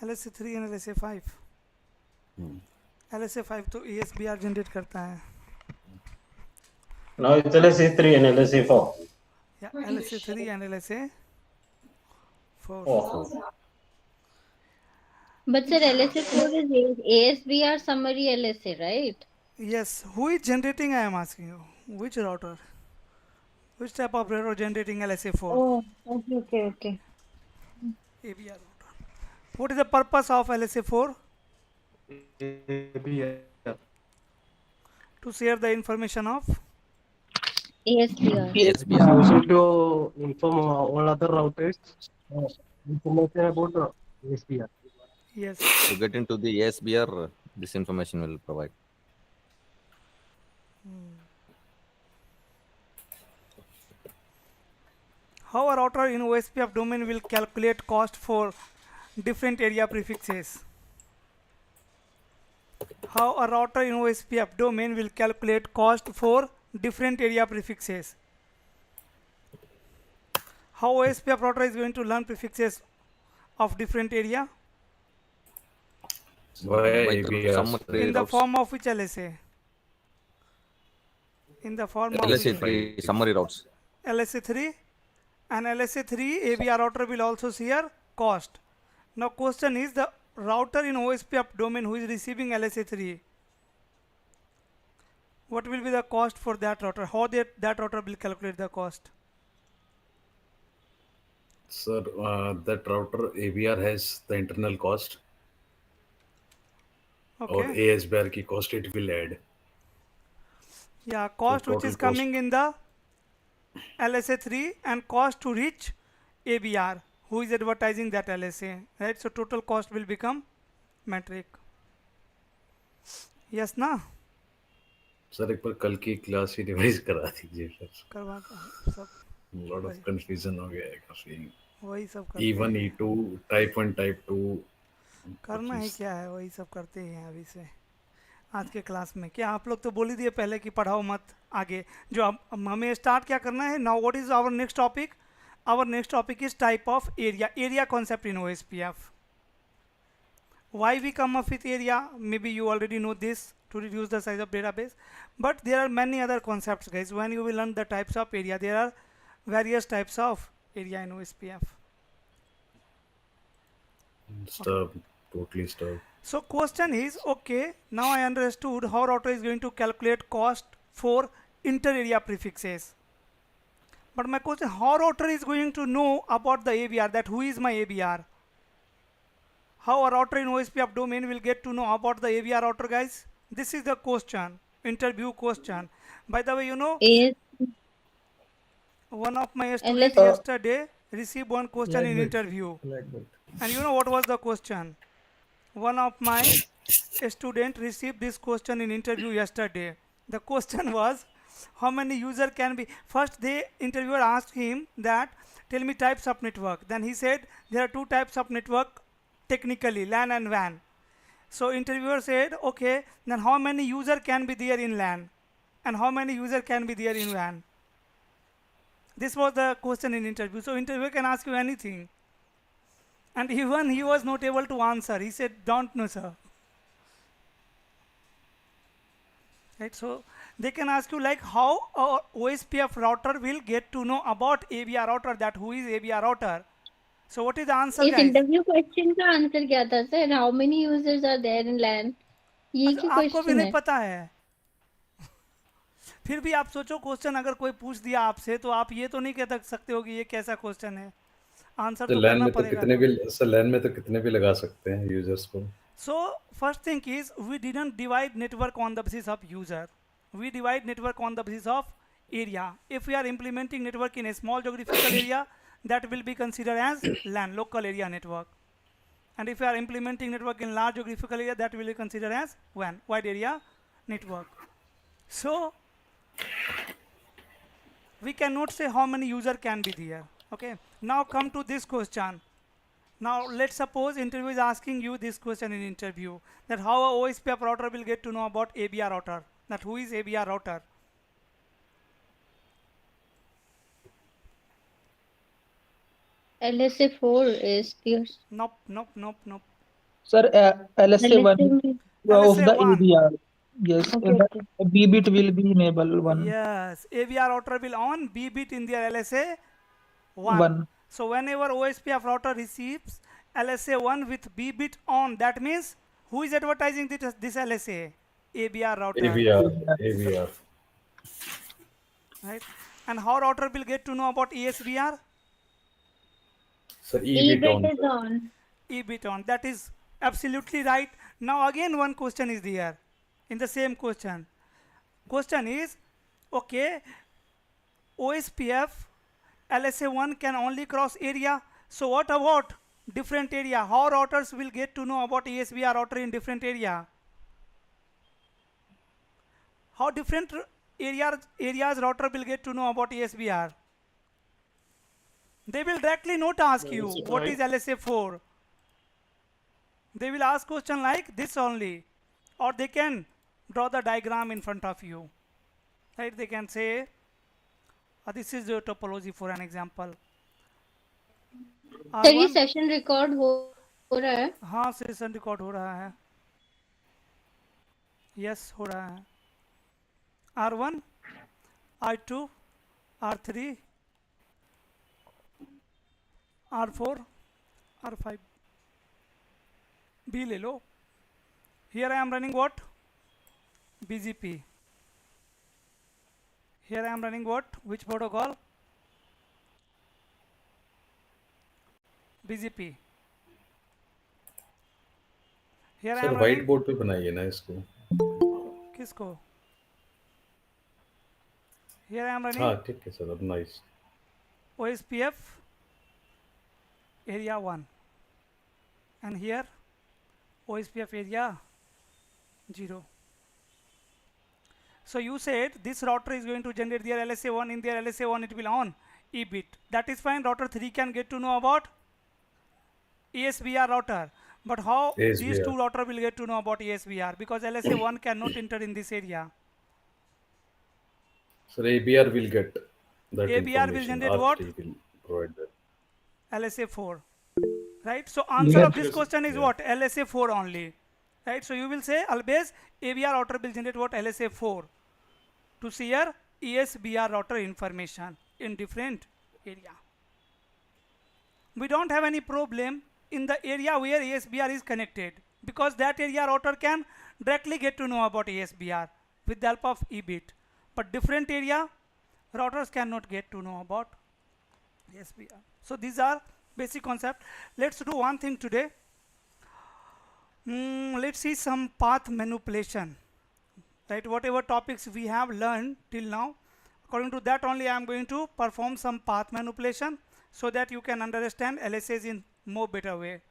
LSA3 and LSA5. LSA5 तो ESBR generate करता है. Now it's LSA3 and LSA4. Yeah, LSA3 and LSA4. But sir, LSA4 is ASBR summary LSA, right? Yes. Who is generating? I am asking you. Which router? Which type of router generating LSA4? Oh, okay. ABR router. What is the purpose of LSA4? ABR. To share the information of ASBR. Also to inform all other routers information about ASBR. yes. To get into the ASBR, this information will provide. How a router in OSPF domain will calculate cost for different area prefixes? How a router in OSPF domain will calculate cost for different area prefixes? How OSPF router is going to learn prefixes of different area? In the form of which LSA? In the form of LSA3 summary routes. LSA3 and LSA3 ABR router will also share cost. Now question is, the router in OSPF domain who is receiving LSA3, what will be the cost for that router? How that router will calculate the cost? Sir, that router ABR has the internal cost. Okay. Or ASBR ki cost it will add. Yeah, cost So which is total coming in the LSA3 and cost to reach ABR who is advertising that LSA, right? So total cost will become metric. Yes ना? Sir एक बार कल की class ही revise करा दीजिए sir. करवा सब. Lot of confusion हो गया है काफी. वही सब करते E1, हैं. E2, Type 1, Type 2. करना ही क्या है, वही सब करते ही हैं अभी से आज के क्लास में. क्या आप लोग तो बोल ही दिए पहले कि पढ़ाओ मत आगे. जो अब हमें स्टार्ट क्या करना है now. What is our next topic? Our next topic is type of area concept in OSPF. Why we come up with area? Maybe you already know this, to reduce the size of database, but there are many other concepts, guys. When you will learn the types of area, there are various types of area in OSPF. Stub, totally stub. So question is, okay, now I understood how router is going to calculate cost for inter-area prefixes. But my question, how router is going to know about the ABR, that who is my ABR? How a router in OSPF domain will get to know about the ABR router, guys? This is the question, interview question. By the way, you know, one of my students yesterday received one question in interview. And you know what was the question? One of my student received this question in interview yesterday. The question was, how many user can be? First, the interviewer asked him that, tell me types of network. Then he said there are two types of network technically, LAN and WAN. So interviewer said, okay, then how many user can be there in LAN and how many user can be there in WAN? This was the question in interview. So interviewer can ask you anything. And even he was not able to answer. He said, don't know, sir. Right, so they can ask you like how a OSPF router will get to know about ABR router, that who is ABR router. So what is the answer, इस guys? Interview question का answer क्या था sir? How many users are there in LAN? ये क्या आपको भी question नहीं है? पता है. फिर भी आप सोचो, क्वेश्चन अगर कोई पूछ दिया आपसे तो आप ये तो नहीं कह सकते हो कि ये कैसा क्वेश्चन है. आंसर तो करना पड़ेगा. लैन में तो कितने भी लगा सकते हैं यूजर्स को. So first thing is, we didn't divide network on the basis of user. We divide network on the basis of area. If we are implementing network in a small geographical area, that will be considered as LAN, local area network. And if you are implementing network in large geographical area, that will be considered as WAN, wide area network. So we cannot say how many user can be there. Okay, now come to this question. Now let's suppose interview is asking you this question in interview, that how a OSPF router will get to know about ABR router, that who is ABR router. LSA4 is clear. Nope. Sir, LSA1 of the LSA1. AVR. Yes, Okay, the okay. B bit will be enable one. Yes, AVR router will on B bit in their LSA 1. One. So whenever OSPF router receives LSA 1 with B bit on, that means who is advertising this LSA? AVR router, AVR, AVR. right? And how router will get to know about ESBR? Sir, E bit E-bit on, is sir. on. E bit on. That is absolutely right. Now again one question is there in the same question. Question is, okay, OSPF LSA1 can only cross area. So what about different area? How routers will get to know about ESBR router in different area? How different areas router will get to know about ESBR? They will directly not ask you what is LSA4. They will ask question like this only, or they can draw the diagram in front of you. Right? They can say, this is the topology for an example. Sir ये R1, session record हो रहा है हाँ session record हो रहा है. Yes हो रहा है. R1, R2, R3, R4, R5. B ले लो. Here I am running what? BGP. Here I am running what? Which protocol? BGP. Here I sir am white running board पे बनाइए ना इसको. किसको? Here I am running हाँ ठीक है sir, अब nice. OSPF area 1 and here OSPF area 0. So you said this router is going to generate their LSA1. In their LSA1 it will on E bit. That is fine. Router 3 can get to know about ESBR router. But how these ASBR. two router will get to know about ESBR? Because LSA1 cannot enter in this area. Sir, ABR will get that ABR will information. generate what? R3 will provide that. LSA4. Right? So answer of this Yes. question is Yeah. what? LSA4 only. Right? So you will say always ABR router will generate what? LSA4 to share ESBR router information in different area. We don't have any problem in the area where ESBR is connected, because that area router can directly get to know about ESBR with the help of E-bit. But different area routers cannot get to know about ESBR. So these are basic concept. Let's do one thing today. Let's see some path manipulation. Right, whatever topics we have learned till now, according to that only I am going to perform some path manipulation so that you can understand LSAs in more better way.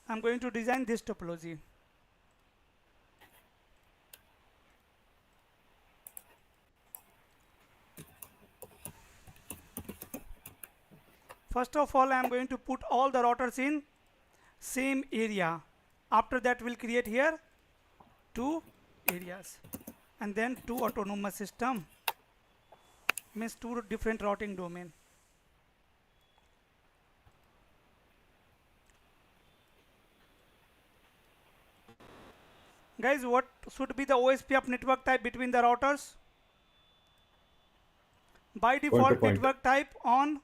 I am going to design this topology. First of all, I am going to put all the routers in same area. After that, we'll create here two areas and then two autonomous system, means two different routing domain. Guys, what should be the OSPF network type between the routers? By default, point. network type on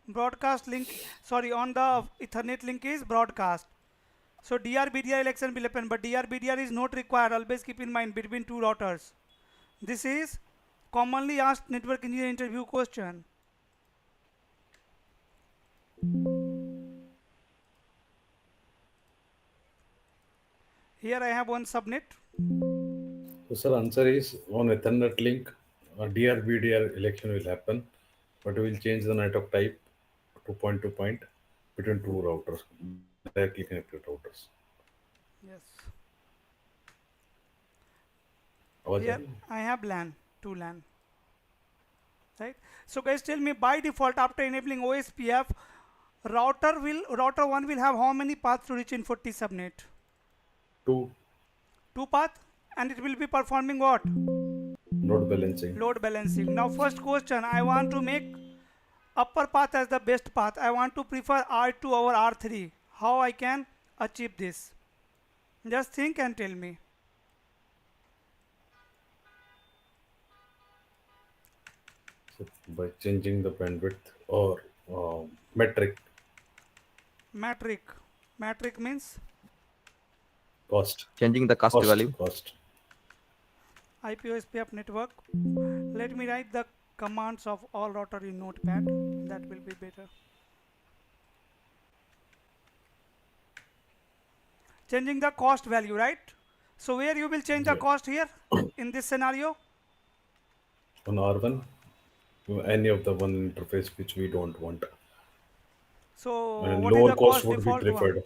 broadcast link, sorry, on the Ethernet link is broadcast. So DR-BDR election will happen, but DR-BDR is not required. Always keep in mind between two routers. This is commonly asked network engineer interview question. Here I have one subnet. So sir, answer is on Ethernet link, DR-BDR election will happen, but we will change the network type to point between two routers, directly connected routers. Yes. आवाज Here आ रही है? I have LAN, two LAN. Right. So guys, tell me by default after enabling OSPF, router 1 will have how many paths to reach in 40 subnet? Two. Two path. and it will be performing what? Load balancing. Load balancing. Now first question, I want to make upper path as the best path. I want to prefer R2 over R3. How I can achieve this? Just think and tell me. So by changing the bandwidth or metric. Metric means Cost. Changing the cost value. Cost. IP OSPF network. Let me write the commands of all router in notepad. That will be better. Changing the cost value, right? So where you will change the cost here in this scenario? On R1, any of the one interface which we don't want. So And what is lower the cost cost would be default preferred. one?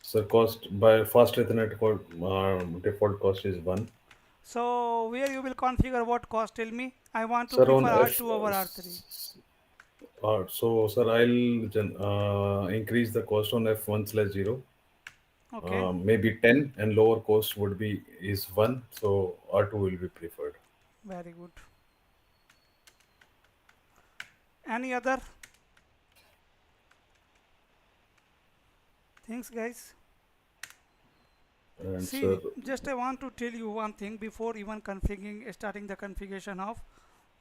So cost by fast Ethernet default cost is 1. So where you will configure what cost? Tell me. I want to Sir, prefer on R2 over R3. so sir, I'll increase the cost on F1/0. Okay. Maybe 10, and lower cost would be is 1. So R2 will be preferred. Very good. Any other things, guys? And See, sir, just I want to tell you one thing before even starting the configuration of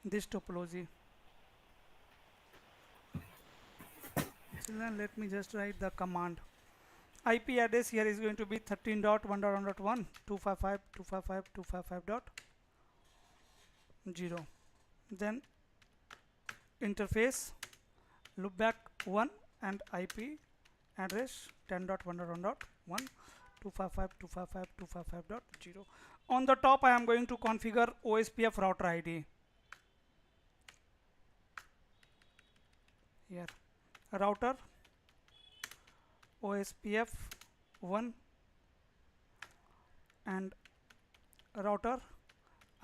this topology. So then let me just write the command. IP address here is going to be 13.1.1.1 255.255.255.0. Then interface loopback 1 and IP address 10.1.1.1 255.255.255.0. On the top I am going to configure OSPF router ID. Here router OSPF 1 and router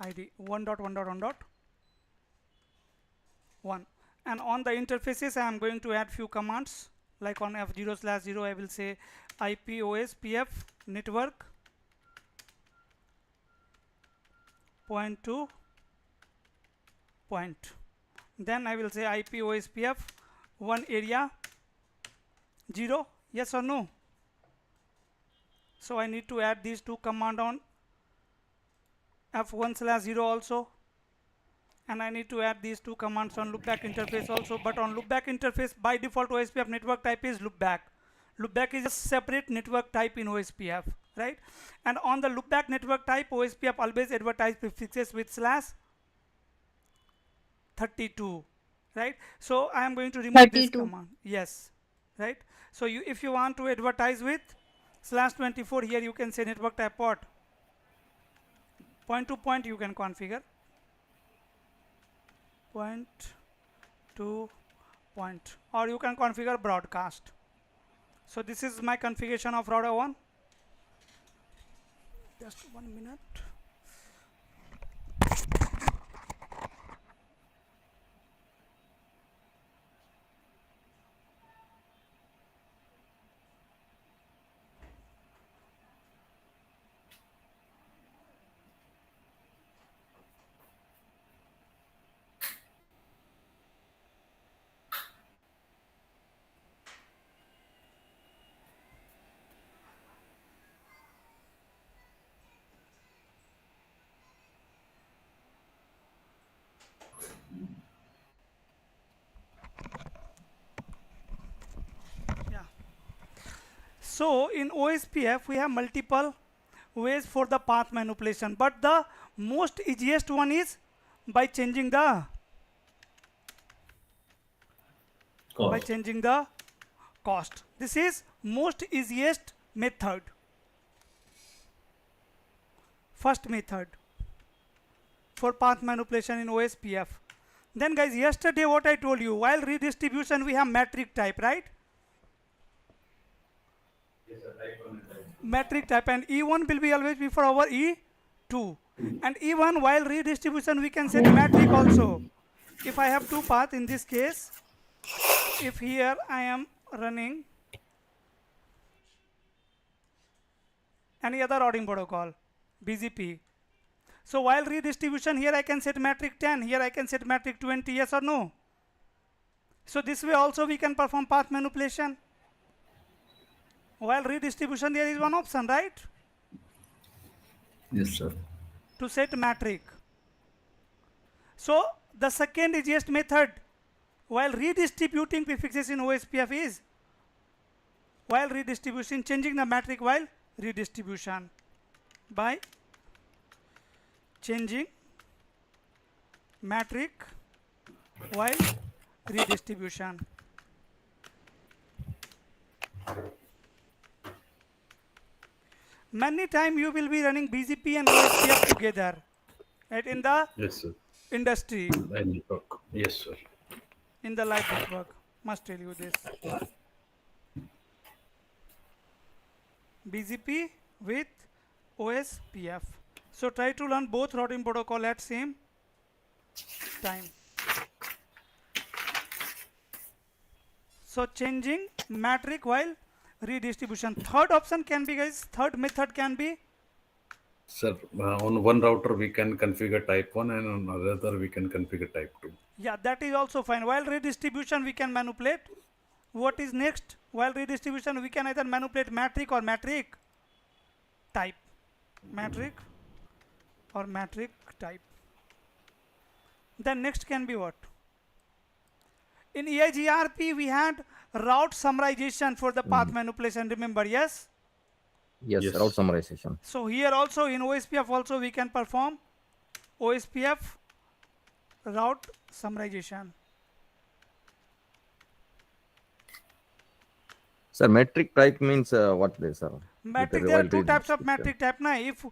ID 1.1.1.1, and on the interfaces I am going to add few commands, like on F0/0 I will say IP OSPF network point to point. Then I will say IP OSPF 1 area 0. Yes or no? So I need to add these two commands on F1/0 also, and I need to add these two commands on loopback interface also. But on loopback interface, by default OSPF network type is loopback. Loopback is a separate network type in OSPF, right? And on the loopback network type, OSPF always advertise prefixes with /32, right? So I am going to remove this 32. command. Yes, right? So if you want to advertise with /24, here you can say network type port. Point to point you can configure. Point to point, or you can configure broadcast. So this is my configuration of router 1. Just 1 minute. So in OSPF we have multiple ways for the path manipulation, but the most easiest one is by changing the cost. This is most easiest method. First method for path manipulation in OSPF. Then guys, yesterday what I told you, while redistribution we have metric type, right? yes, sir, type 1 and type 2. Metric type, and E1 will be always before our E2. And even while redistribution we can set metric also. If I have two paths in this case, if here I am running any other routing protocol, BGP. So while redistribution, here I can set metric 10, here I can set metric 20, yes or no? So this way also we can perform path manipulation. While redistribution, there is one option, right? Yes, sir. To set metric. So the second easiest method while redistributing prefixes in OSPF is while redistribution, changing the metric while redistribution by changing metric while redistribution. Many times you will be running BGP and OSPF together, right, in the Yes, sir. industry, Yes, sir. in the live network. Must tell you this. BGP with OSPF. So try to learn both routing protocol at same time. So changing metric while redistribution. Third option can be, guys, third method can be, Sir, on one router we can configure type 1 and on another we can configure type 2. yeah, that is also fine. While redistribution we can manipulate. What is next? While redistribution we can either manipulate metric or metric type. Metric or metric type. Then next can be what? In EIGRP we had route summarization for the path manipulation, remember, yes? Yes, Yes. route summarization. So here also in OSPF also we can perform OSPF route summarization. Sir, metric type means what this, sir? Metric, With there are while two types of redistribution. metric type. If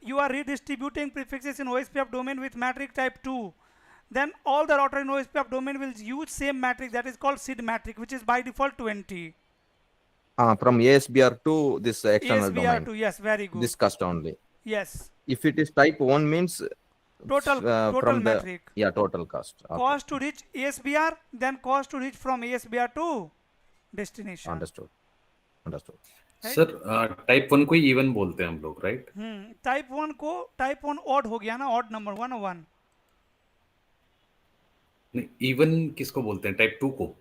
you are redistributing prefixes in OSPF domain with metric type 2, then all the router in OSPF domain will use same metric, that is called SID metric, which is by default 20. From ASBR to this external domain. ASBR2, yes, very good. This cost only. Yes, If it is type 1 means total from the metric. total cost. Okay. Cost to reach ASBR, then cost to reach from ASBR to destination. Understood. Understood. Right? Sir type 1 को even बोलते हैं हम लोग, right? Type 1 को type 1 odd हो गया ना, odd number 101. नहीं, इवन किसको बोलते हैं? टाइप 2 को?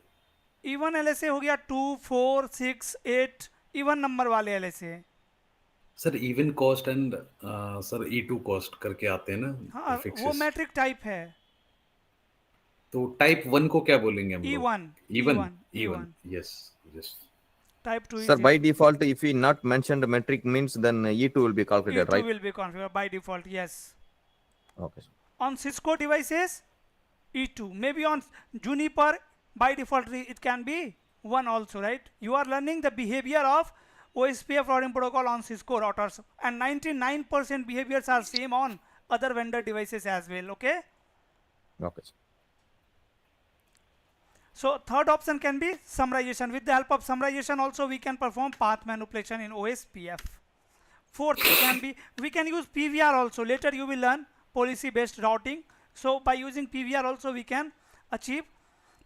इवन एलएसए हो गया 2, 4, 6, 8 इवन नंबर वाले LSA. Sir even cost and sir E2 cost करके आते हैं ना हाँ, prefixes. वो मैट्रिक टाइप है. तो टाइप 1 को क्या बोलेंगे हम लोग? E1. Even. E1. Yes, yes. Type 2 Sir, is by default, if we not mentioned metric means, then E2 will be calculated, E2 right? will be configured by default, yes. Okay. Sir. On Cisco devices, E2. Maybe on Juniper, by default, it can be 1 also, right? You are learning the behavior of OSPF routing protocol on Cisco routers, and 99% behaviors are same on other vendor devices as well, okay? Okay. Sir. So third option can be summarization. With the help of summarization also we can perform path manipulation in OSPF. Fourth can be, we can use PVR also. Later you will learn policy based routing. So by using PVR also we can achieve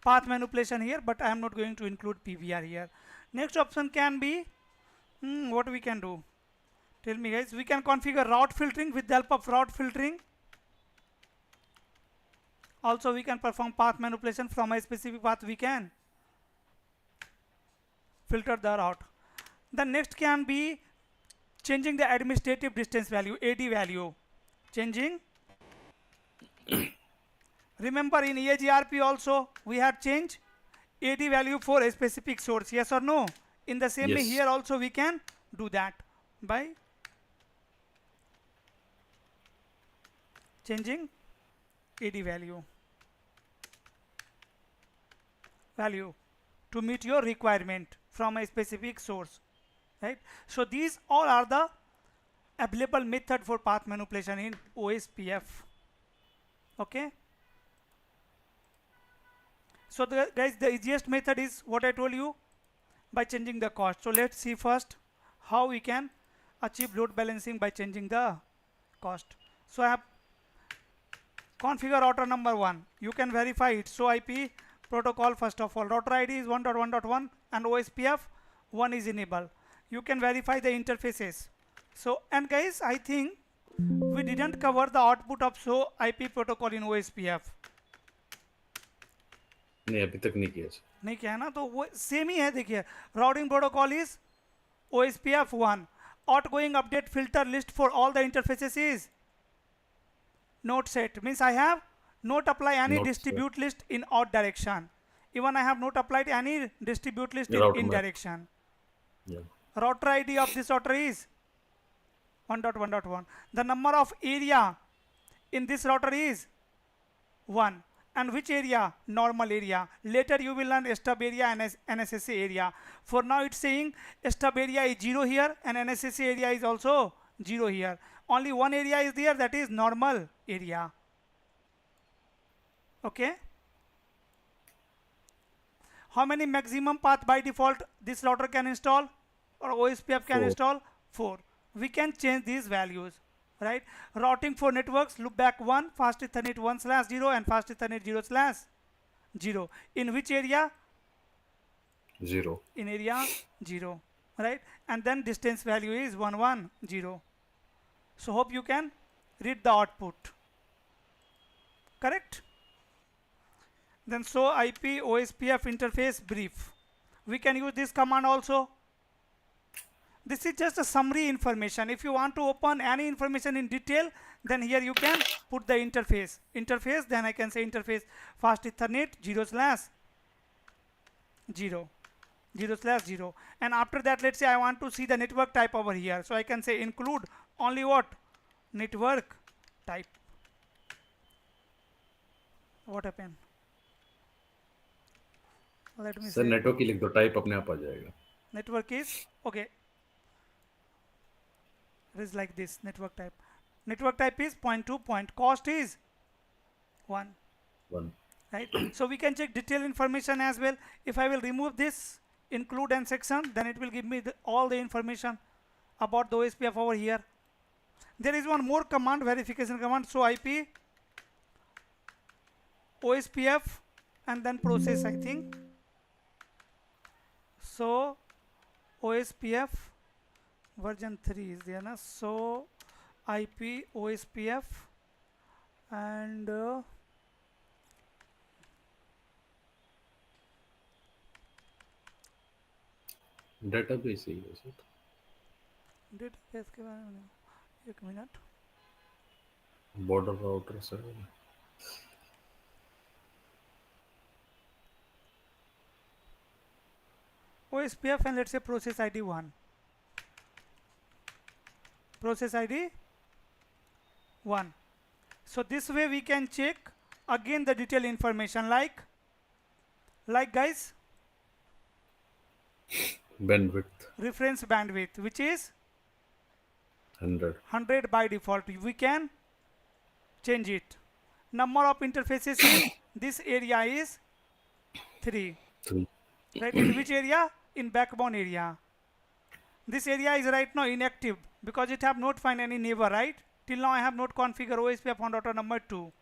path manipulation here, but I am not going to include PVR here. Next option can be, what we can do? Tell me, guys. We can configure route filtering. With the help of route filtering also we can perform path manipulation. From a specific path we can filter the route. The next can be changing the administrative distance value, AD value. Changing. Remember in EAGRP also we had changed AD value for a specific source, yes or no? In the same way Yes. here also we can do that by changing AD value to meet your requirement from a specific source, right? So these all are the available method for path manipulation in OSPF, okay? So guys, the easiest method is what I told you, by changing the cost. So let's see first how we can achieve load balancing by changing the cost. So I have configure router number 1. You can verify it. So IP protocol, first of all, router ID is 1.1.1 and OSPF 1 is enabled. You can verify the interfaces. So, and guys, I think we didn't cover the output of SO IP protocol in OSPF. नहीं अभी तक नहीं किया sir. नहीं किया ना, तो वो सेम ही है. देखिए, routing protocol is OSPF 1. Outgoing update filter list for all the interfaces is not set. Means I have not apply any Not distribute list in out direction. Even I have not applied any distribute list in Router in map. direction. Yeah. Router ID of this router is 1.1.1. The number of area in this router is 1. And which area? Normal area. Later you will learn stub area and NSSA area. For now it's saying stub area is 0 here and NSSA area is also 0 here. Only one area is there, that is normal area. Okay. How many maximum path by default this router can install or OSPF can 4. install? 4. We can change these values, right? Routing for networks, loop back 1, fast Ethernet 1/0 and fast Ethernet 0/0. In which area? 0. In area 0, right? And then distance value is 110. So hope you can read the output. Correct? Then so IP OSPF interface brief. We can use this command also. This is just a summary information. If you want to open any information in detail, then here you can put the interface. Interface, then I can say interface fast Ethernet 0/0. 0/0. And after that, let's say I want to see the network type over here. So I can say include only what? Network type. What happened? Let me sir say network की लिख दो, type अपने आप आ जाएगा. network is okay. It is like this, network type. Network type is 0.2. Cost is 1. 1. Right? So we can check detailed information as well. If I will remove this include and section, then it will give me all the information about the OSPF over here. There is one more command, verification command. So IP OSPF and then process, I think. So OSPF version 3 is there na. So IP OSPF and database ही है sir. Database के बारे में 1 minute. Border router sir. OSPF and let's say process ID 1. Process ID 1. So this way we can check again the detailed information like guys, bandwidth reference bandwidth, which is 100 by default. We can change it. Number of interfaces in this area is 3. 3. Right? In which area? In backbone area. This area is right now inactive because it have not find any neighbor, right? Till now I have not configured OSPF on router number 2.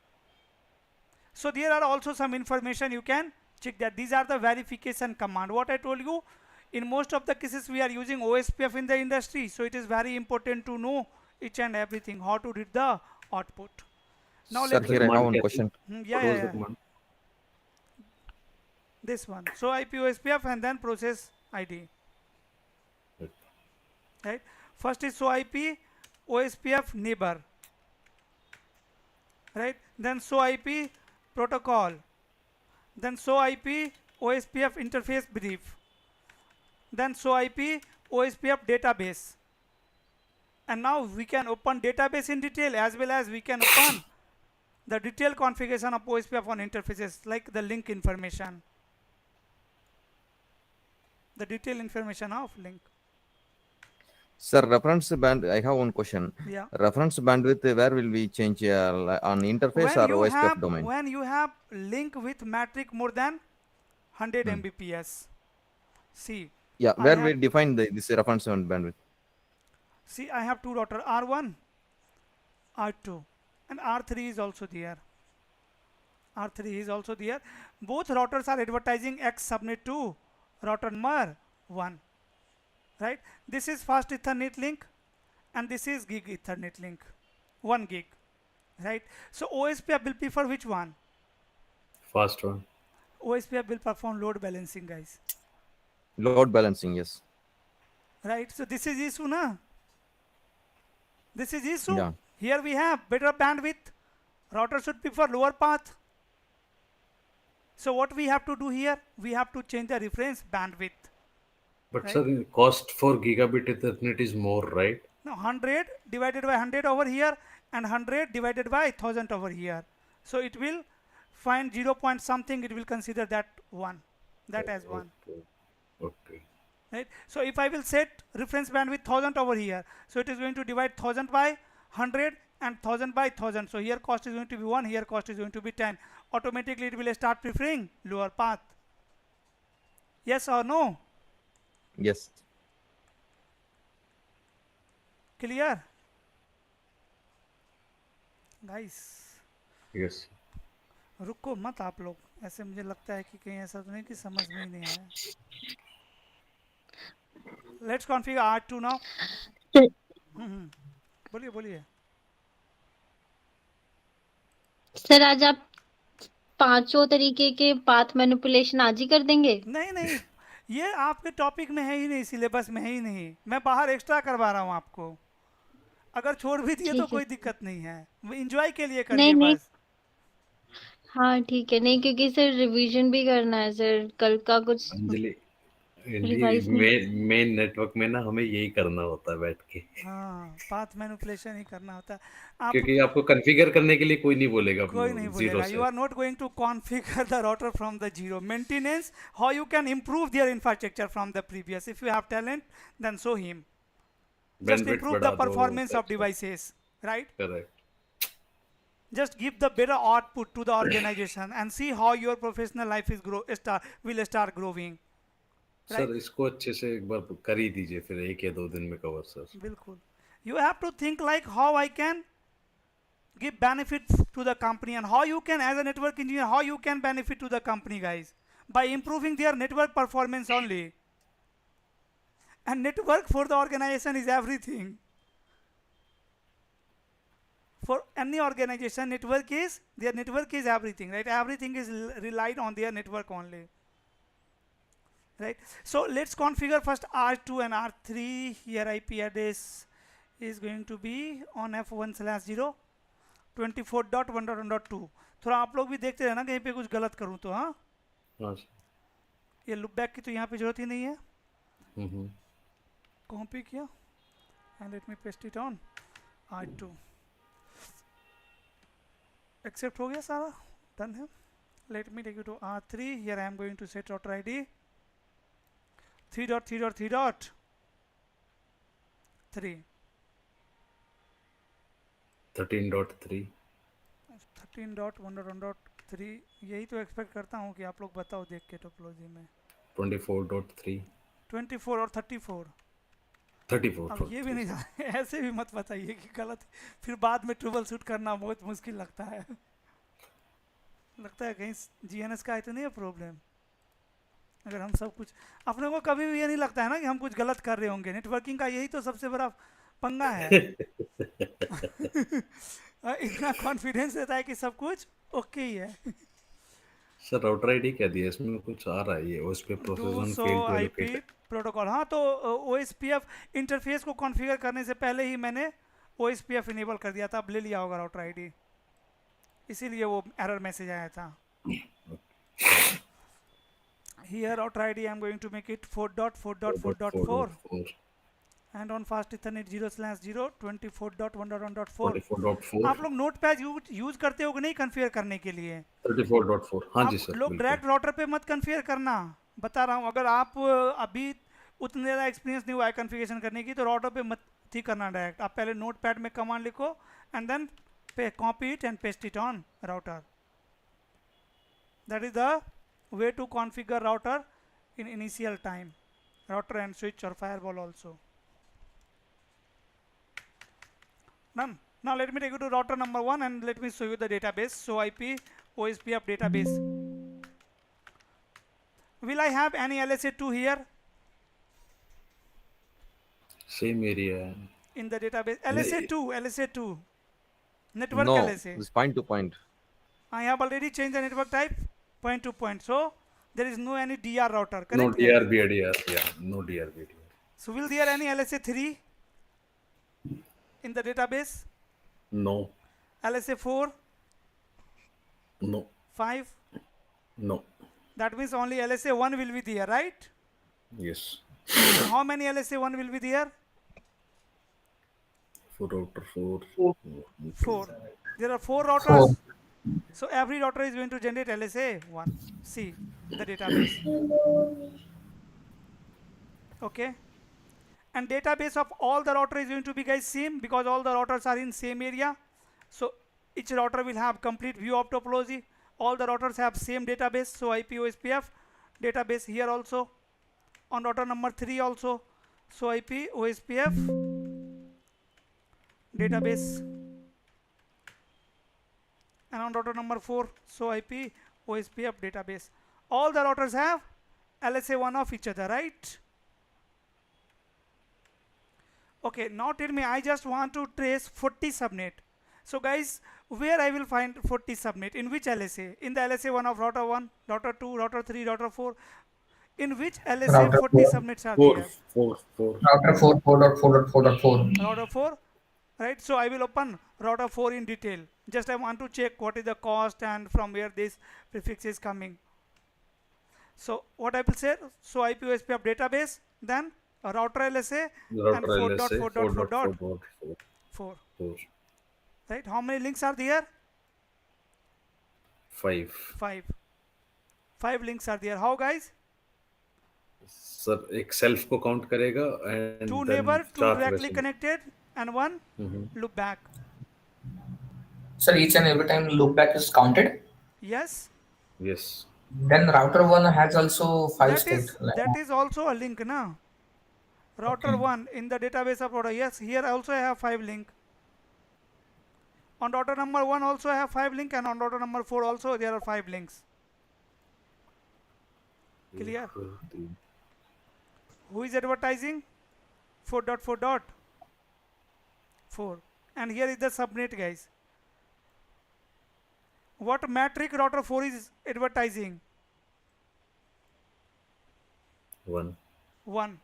So there are also some information you can check that. These are the verification command. What I told you, in most of the cases we are using OSPF in the industry. So it is very important to know each and everything, how to read the output. Now Sir, let's here I have one question. yeah. This one. So IP OSPF and then process ID. Right. First is so IP OSPF neighbor. Right. Then so IP protocol. Then so IP OSPF interface brief. Then so IP OSPF database. And now we can open database in detail as well as we can open the detailed configuration of OSPF on interfaces like the link information. The detailed information of link. Sir, reference band, I have one question. Yeah. Reference bandwidth, where will we change on interface or OSPF domain? When you have link with metric more than 100 Mbps. See. Yeah, where we define this reference bandwidth? See, I have two router, R1, R2, and R3 is also there. R3 is also there. Both routers are advertising X subnet to router number 1. Right? This is fast Ethernet link and this is gig Ethernet link. 1 gig, right? So OSPF will prefer which one? Fast one. OSPF will perform load balancing, guys, Load balancing, yes. right? So this is issue, na? This is issue. Yeah. Here we have better bandwidth. Router should prefer lower path. So what we have to do here? We have to change the reference bandwidth. But Right. sir, the cost for gigabit Ethernet is more, right? Now 100 divided by 100 over here and 100 divided by 1000 over here. So it will find 0 point something, it will consider that one, that as one. Okay. Okay. Right? So if I will set reference bandwidth 1000 over here, so it is going to divide 1000 by 100 and 1000 by 1000. So here cost is going to be 1, here cost is going to be 10. Automatically it will start preferring lower path. Yes or no? Yes. Clear? Guys, Yes. रुको मत आप लोग, ऐसे मुझे लगता है कि कहीं ऐसा तो नहीं कि समझ में ही नहीं आया. Let's configure R2 now. बोलिए बोलिए. सर आज आप 5 तरीके के पाथ मैनिपुलेशन आज ही कर देंगे? नहीं नहीं, ये आपके टॉपिक में है ही नहीं, सिलेबस में है ही नहीं. मैं बाहर एक्स्ट्रा करवा रहा हूँ आपको. अगर छोड़ भी दिए तो कोई दिक्कत नहीं है, एंजॉय के लिए करिए नहीं बस. हाँ ठीक है. नहीं क्योंकि सर रिवीजन भी करना है सर, कल का कुछ अंजलि, रिवाइज नहीं. मेन नेटवर्क में ना हमें यही करना होता है बैठ के. हाँ, पाथ मैनिपुलेशन ही करना होता है. आप क्योंकि आपको कॉन्फ़िगर करने के लिए कोई नहीं बोलेगा. कोई नहीं बोलेगा. You are not going to configure the router from the zero. Maintenance, how you can improve their infrastructure from the previous. If you have talent, then show him. Just improve the performance of devices, right? Correct. Just give the better output to the organization and see how your professional life is will start growing. Sir इसको अच्छे से एक बार कर ही दीजिए, फिर 1 या 2 दिन में कवर सर. बिल्कुल. You have to think like how I can give benefits to the company and how you can, as a network engineer, how you can benefit to the company, guys, by improving their network performance only. And network for the organization is everything. For any organization, their network is everything, right? Everything is relied on their network only, right? So let's configure first R2 and R3. Here IP address is going to be on F1/0 24.1.1.2. थोड़ा आप लोग भी देखते रहना कहीं पे कुछ गलत करूं तो. हाँ, हाँ. ये लुप बैक की तो यहाँ पे जरूरत ही नहीं है. कॉपी किया and let me paste it on R2. Accept हो गया सारा, डन है. Let me take you to R3. Here I am going to set router ID 3.3.3.3 13.3. 13.1.1.3. यही तो एक्सपेक्ट करता हूँ कि आप लोग बताओ देख के टोपोलॉजी में. 24.3. 24 और 34. 34. अब ये भी नहीं जाने, ऐसे भी मत बताइए कि गलत, फिर बाद में ट्रबल शूट करना बहुत मुश्किल लगता है. लगता है कहीं GNS का है तो नहीं है प्रॉब्लम. अगर हम सब कुछ, अपने को कभी भी ये नहीं लगता है ना कि हम कुछ गलत कर रहे होंगे. नेटवर्किंग का यही तो सबसे बड़ा पंगा है. इतना कॉन्फिडेंस रहता है कि सब कुछ ओके ही है. सर राउटर आईडी क्या दिया इसमें? कुछ आ रहा है ये OSPF process on fail to allocate protocol. हाँ, तो OSPF इंटरफेस को कॉन्फ़िगर करने से पहले ही मैंने OSPF इनेबल कर दिया था. अब ले लिया होगा राउटर आईडी, इसीलिए वो एरर मैसेज आया था. Here router ID I am going to make it 4.4.4.4 and on fast Ethernet 0/0 24.1.1.4. 24.4. आप लोग नोटपैड यूज करते हो कि नहीं कॉन्फ़िगर करने के लिए? 34.4. हाँ जी सर. लोग डायरेक्ट राउटर पे मत कॉन्फ़िगर करना, बता रहा हूँ. अगर आप अभी उतने ज़्यादा एक्सपीरियंस नहीं हुआ है कॉन्फ़िगरेशन करने की, तो राउटर पे मत ही करना डायरेक्ट. आप पहले नोटपैड में कमांड लिखो and then copy it and paste it on router. That is the way to configure router in initial time. Router and switch or firewall also. Done. Now let me take you to router number 1 and let me show you the database. So IP OSPF database. Will I have any LSA2 here? Same area. In the database. LSA2. Network No, LSA. this point to point. I have already changed the network type point to point. So there is no any DR router. No Correct, guys? DRBDR. Yeah, no DRBDR. So will there any LSA 3 in the database? No, LSA 4, no, 5? no. That means only LSA 1 will be there, right? Yes. And how many LSA 1 will be there? For router 4. 4. There are 4 routers. 4. So every router is going to generate LSA 1. See the database. Okay. And database of all the router is going to be, guys, same, because all the routers are in same area. So each router will have complete view of topology. All the routers have same database. So IP OSPF database here also. On router number 3 also. So IP OSPF database. And on router number 4, so IP OSPF database. All the routers have LSA1 of each other, right? Okay, now tell me, I just want to trace 40 subnet. So guys, where I will find 40 subnet? In which LSA? In the LSA1 of router 1, router 2, router 3, router 4. In which LSA Router 40 4. subnets are 4, there? 4, 4. Router 4, 4.4.4.4. Router 4, right? So I will open router 4 in detail. Just I want to check what is the cost and from where this prefix is coming. So what I will say, so IP OSPF database, then a router LSA and Router LSA 4.4.4.4. 4. Right? How many links are there? 5. 5. 5 links are there. How, guys? Sir, एक self को count करेगा and 2 then neighbor, 2 4 directly machine. connected, and 1 loop back. Sir, each and every time loopback is counted. Yes. Yes. Then router 1 has also 5 That state. that is also a link, na? Router 1 in the database of router. Yes, here also I have 5 link. On router number 1 also I have 5 link, and on router number 4 also there are 5 links. Clear? Who is advertising? 4.4.4. And here is the subnet, guys. What metric router 4 is advertising? 1. 1.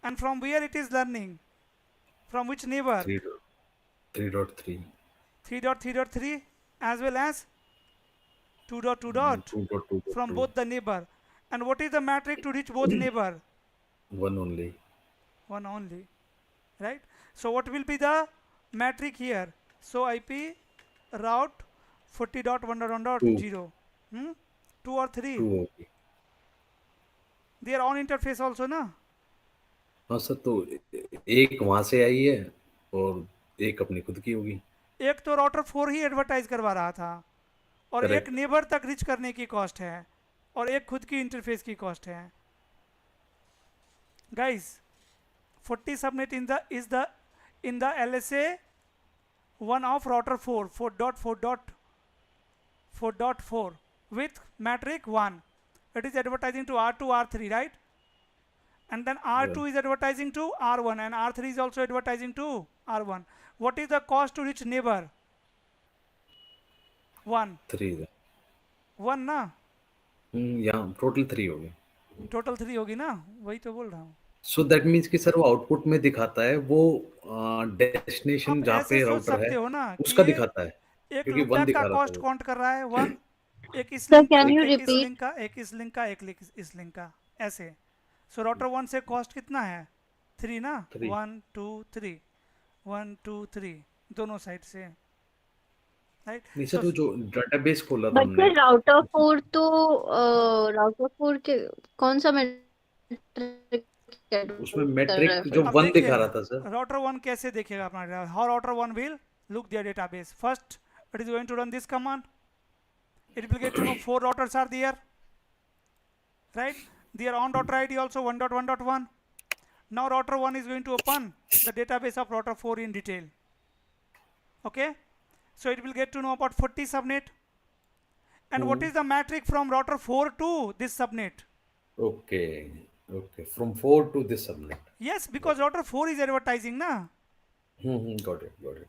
And from where it is learning? From which neighbor? 3.3. 3.3.3 as well as 2.2. 2.2. From both the neighbor. And what is the metric to reach both neighbor? 1 only. 1 only. Right? So what will be the metric here? So IP route 40.1.1.0. 2 or 3? 2 होगी. They are on interface also, na? हाँ sir, तो एक वहां से आई है और एक अपनी खुद की होगी. एक तो राउटर 4 ही एडवर्टाइज करवा रहा था, और Correct. एक नेबर तक रीच करने की कॉस्ट है, और एक खुद की इंटरफेस की कॉस्ट है. Guys, 40 subnet in the LSA 1 of router 4, 4.4.4 with metric 1. It is advertising to R2, R3, right? And then R2 is advertising to R1, and R3 is also advertising to R1. What is the cost to reach neighbor? 1. 3. 1 ना? यहाँ total 3 हो गए. Total 3 होगी ना? वही तो बोल रहा हूँ. सो दैट मीन्स कि सर वो आउटपुट में दिखाता है वो डेस्टिनेशन जहाँ पे राउटर है उसका दिखाता है, एक क्योंकि 1 लूपबैक दिखा का रहा कॉस्ट था. काउंट कर रहा है 1. एक इस Sir, लिंक can you एक इस repeat? लिंक का, एक इस लिंक का, एक इस लिंक का, ऐसे. सो राउटर 1 से कॉस्ट कितना है? 3 ना? 1 2 3 1 2 3 दोनों साइड से, राइट? नहीं सर, वो जो डेटाबेस खोला था बट हमने, फिर राउटर 4 तो राउटर 4 के कौन सा मैट्रिक उसमें मैट्रिक जो 1 दिखा रहा था सर. राउटर 1 कैसे देखेगा अपना? How router 1 will look their database? First, it is going to run this command. It will get to know 4 routers are there, right? Their on router ID also 1.1.1. Now router 1 is going to open the database of router 4 in detail. Okay, so it will get to know about 40 subnet. And what is the metric from router 4 to this subnet? Okay, from 4 to this subnet. Yes, because router 4 is advertising, na? Got it now.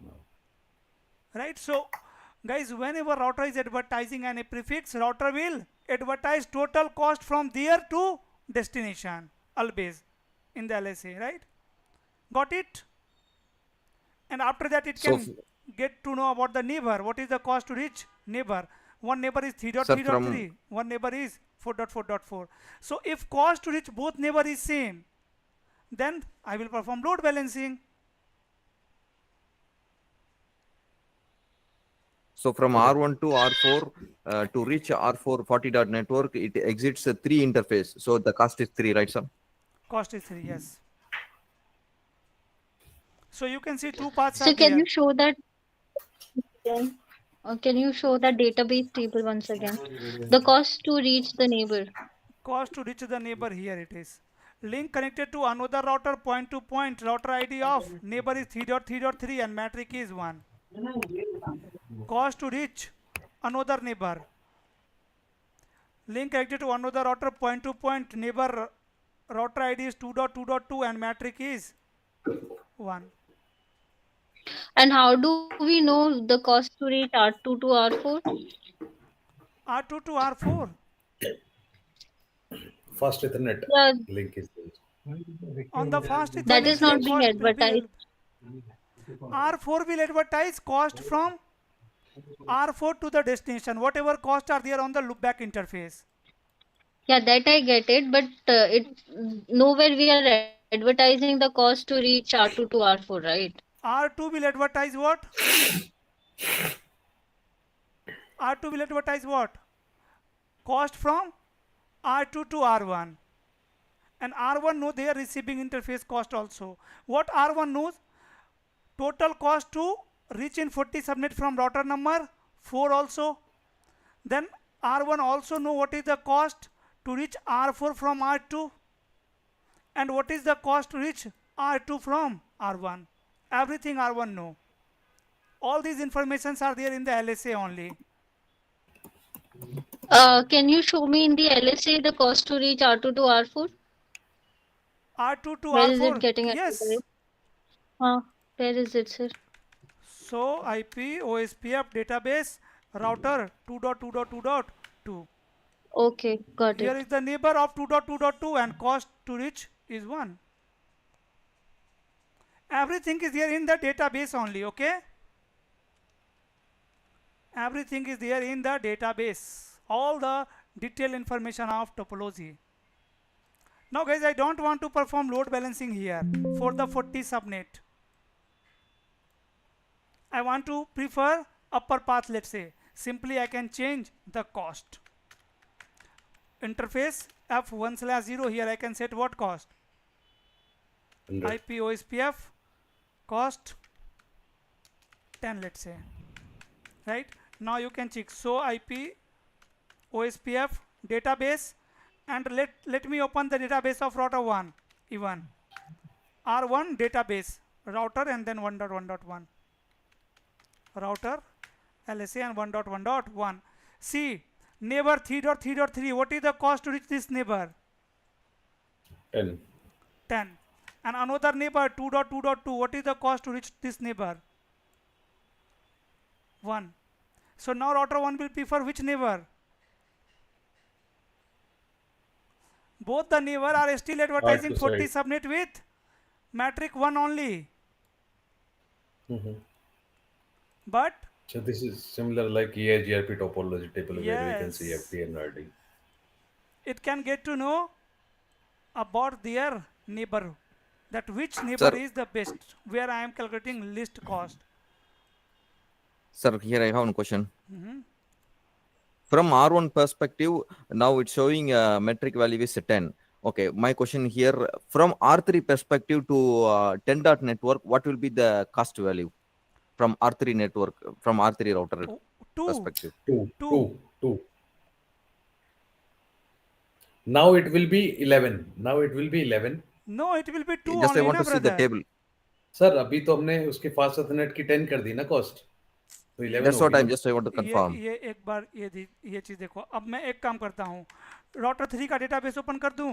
right? So guys, whenever router is advertising any prefix, router will advertise total cost from there to destination always in the LSA, right? Got it? And after that it So, can get to know about the neighbor. What is the cost to reach neighbor? One neighbor is sir, from 3.3.3, one neighbor is 4.4.4. So if cost to reach both neighbor is same, then I will perform load balancing. so from R1 to R4 to reach R4 40 dot network, it exits a 3 interface. So the cost is 3, right, sir? Cost is 3, yes. So you can see two paths are So can there. you show that again? Can you show that database table once again? The cost to reach the neighbor. Cost to reach the neighbor, here it is. Link connected to another router point to point. Router ID of neighbor is 3.3.3 and metric is 1. Cost to reach another neighbor. Link connected to another router point to point. Neighbor router ID is 2.2.2 and metric is 1. And how do we know the cost to reach R2 to R4? R2 to R4. Fast Ethernet Yeah, link is there. On the fast that Ethernet, is the not being cost will be advertised. R4 will advertise cost from R4 to the destination. Whatever costs are there on the loopback interface. Yeah, that I get it, but it nowhere we are advertising the cost to reach R2 to R4, right? R2 will advertise what? R2 will advertise what? Cost from R2 to R1. And R1 know their receiving interface cost also. What R1 knows? Total cost to reach in 40 subnet from router number 4 also. Then R1 also know what is the cost to reach R4 from R2 and what is the cost to reach R2 from R1. Everything R1 know. All these informations are there in the LSA only. Can you show me in the LSA the cost to reach R2 to R4? R2 to Where is it R4, getting yes. advertised? Where is it, sir? So IP OSPF database router 2.2.2.2. Okay, got Here it. is the neighbor of 2.2.2 and cost to reach is 1. Everything is there in the database only, okay? Everything is there in the database. All the detailed information of topology. Now guys, I don't want to perform load balancing here for the 40 subnet. I want to prefer upper path, let's say. Simply I can change the cost. Interface F1/0, here I can set what cost? 100. IP OSPF cost 10, let's say. Right? Now you can check. So IP OSPF database, and let me open the database of router 1 even. R1 database router and then 1.1.1 router LSA and 1.1.1. See, neighbor 3.3.3, what is the cost to reach this neighbor? 10. 10. And another neighbor 2.2.2, what is the cost to reach this neighbor? 1. So now router 1 will prefer which neighbor? Both the neighbor are still advertising R2 40 side. subnet with metric 1 only. But So this is similar like EIGRP topology table where we can see yes, FT and RD. it can get to know about their neighbor, that which neighbor Sir, is the best, where I am calculating least cost. sir, here I have one question. From R1 perspective, now it's showing metric value is 10. Okay, my question here, from R3 perspective to 10 dot network, what will be the cost value from R3 network, from R3 router 2, perspective? 2, 2. 2, 2. Now it will be 11. Now it will be 11. No, it will be 2 Just I only, want na to see the brother. table. Sir अभी तो हमने उसके fast Ethernet की 10 कर दी ना cost तो 11 That's what होगी I'm ना just I want to confirm. ये एक बार ये चीज़ देखो. अब मैं एक काम करता हूँ, राउटर 3 का डेटाबेस ओपन कर दूँ,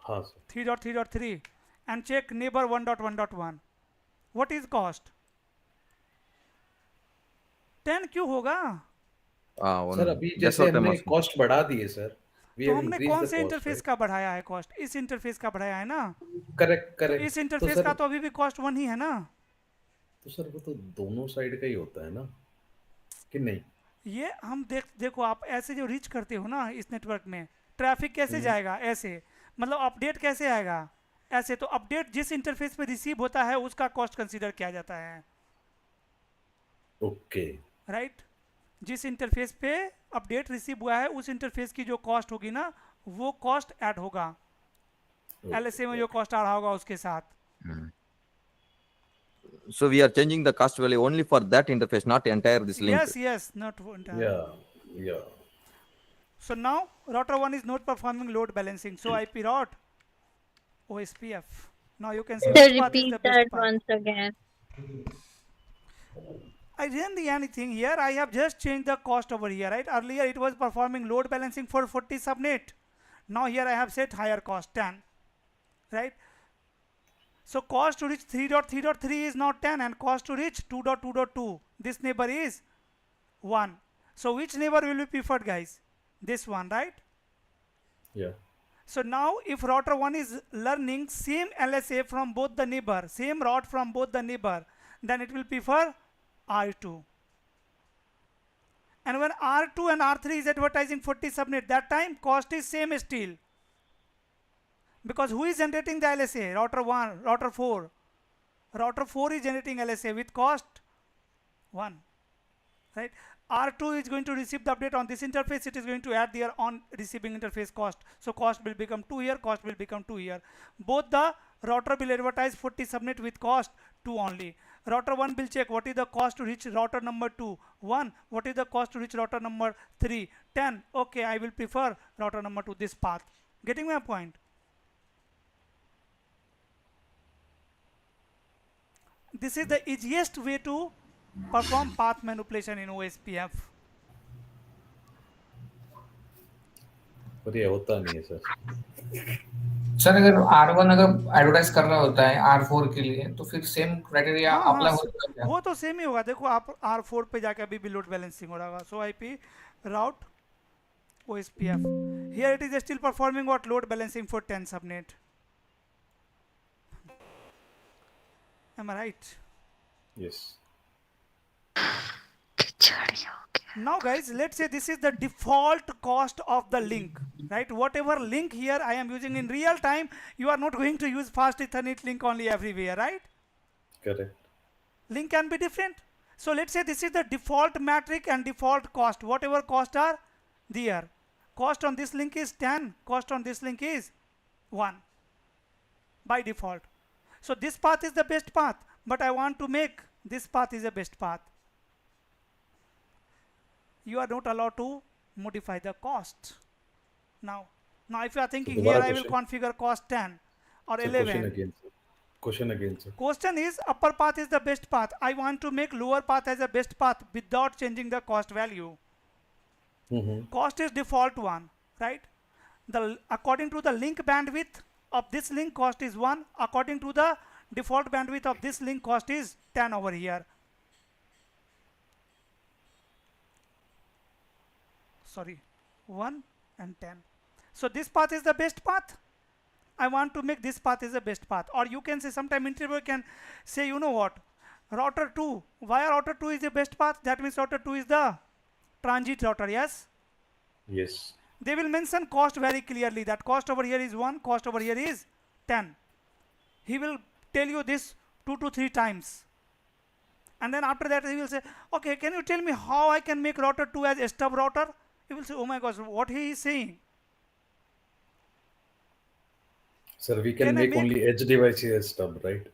हाँ sir 3.3.3 and check neighbor 1.1.1. What is cost? 10 क्यों होगा? सर अभी That's जैसे what I'm हमने asking. कॉस्ट बढ़ा दी है सर, वी तो हैव हमने इंक्रीज कौन द से कॉस्ट, इंटरफेस का बढ़ाया है कॉस्ट? इस इंटरफेस का बढ़ाया है ना? करेक्ट तो करेक्ट। इस इंटरफेस का तो अभी भी कॉस्ट 1 ही है ना? तो सर वो तो दोनों साइड का ही होता है ना, कि नहीं? ये हम देखो आप ऐसे जो रीच करते हो ना इस नेटवर्क में, ट्रैफिक कैसे जाएगा? ऐसे, मतलब अपडेट कैसे आएगा? ऐसे। तो अपडेट जिस इंटरफेस पे रिसीव होता है उसका कॉस्ट कंसीडर किया जाता है, ओके राइट? जिस इंटरफेस पे अपडेट रिसीव हुआ है उस इंटरफेस की जो कॉस्ट होगी ना, वो कॉस्ट ऐड होगा एलएसए में, जो कॉस्ट आ रहा होगा उसके साथ। So we are changing the cost value only for that interface, not entire this link. Yes, not entire. या So now router 1 is not performing load balancing, so IP route OSPF. Now you can see Sir, which path is repeat the that best path. once again. I didn't do anything here. I have just changed the cost over here, right? Earlier it was performing load balancing for 40 subnet. Now here I have set higher cost 10, right? So cost to reach 3.3.3 is now 10 and cost to reach 2.2.2. This neighbor is 1. So which neighbor will be preferred, guys? This one, right? या So now if router 1 is learning same LSA from both the neighbor, same route from both the neighbor, then it will prefer R2. And when R2 and R3 is advertising 40 subnet, that time cost is same still. Because who is generating the LSA? Router 1, router 4. Router 4 is generating LSA with cost 1. Right? R2 is going to receive the update on this interface. It is going to add their on receiving interface cost. So cost will become 2 here, cost will become 2 here. Both the router will advertise 40 subnet with cost 2 only. Router 1 will check what is the cost to reach router number 2, 1. What is the cost to reach router number 3, 10. Okay, I will prefer router number 2, this path. Getting my point? This is the easiest way to perform path manipulation in OSPF. पर ये होता नहीं है sir. Sir अगर R1 अगर advertise करना होता है R4 के लिए तो फिर सेम क्राइटेरिया हाँ, अप्लाई होता है क्या? वो तो सेम ही होगा। देखो आप R4 पे जाके अभी भी लोड बैलेंसिंग हो रहा होगा। सो IP route OSPF. Here it is still performing what? Load balancing for 10 subnet. Am I right? Yes Now guys, let's say this is the default cost of the link, right? Whatever link here I am using in real time, you are not going to use fast Ethernet link only everywhere, right? Correct. Link can be different. So let's say this is the default metric and default cost. Whatever cost are there. Cost on this link is 10. Cost on this link is 1 by default. So this path is the best path, but I want to make this path is the best path. You are not allowed to modify the cost. Now if you are thinking here I will configure cost 10 or 11. Question again, sir. Question is upper path is the best path. I want to make lower path as a best path without changing the cost value. Cost is default 1, right? According to the link bandwidth of this link, cost is 1. According to the default bandwidth of this link, cost is 10 over here. Sorry, 1 and 10. So this path is the best path. I want to make this path is the best path. Or you can say, sometime interviewer can say, you know what, router 2, why router 2 is the best path? That means router 2 is the transit router, yes? Yes. They will mention cost very clearly, that cost over here is 1, cost over here is 10. He will tell you this 2 to 3 times. And then after that he will say, okay, can you tell me how I can make router 2 as a stub router? You will say, oh my gosh, what he is saying? Sir, we can make only edge devices as stub, right?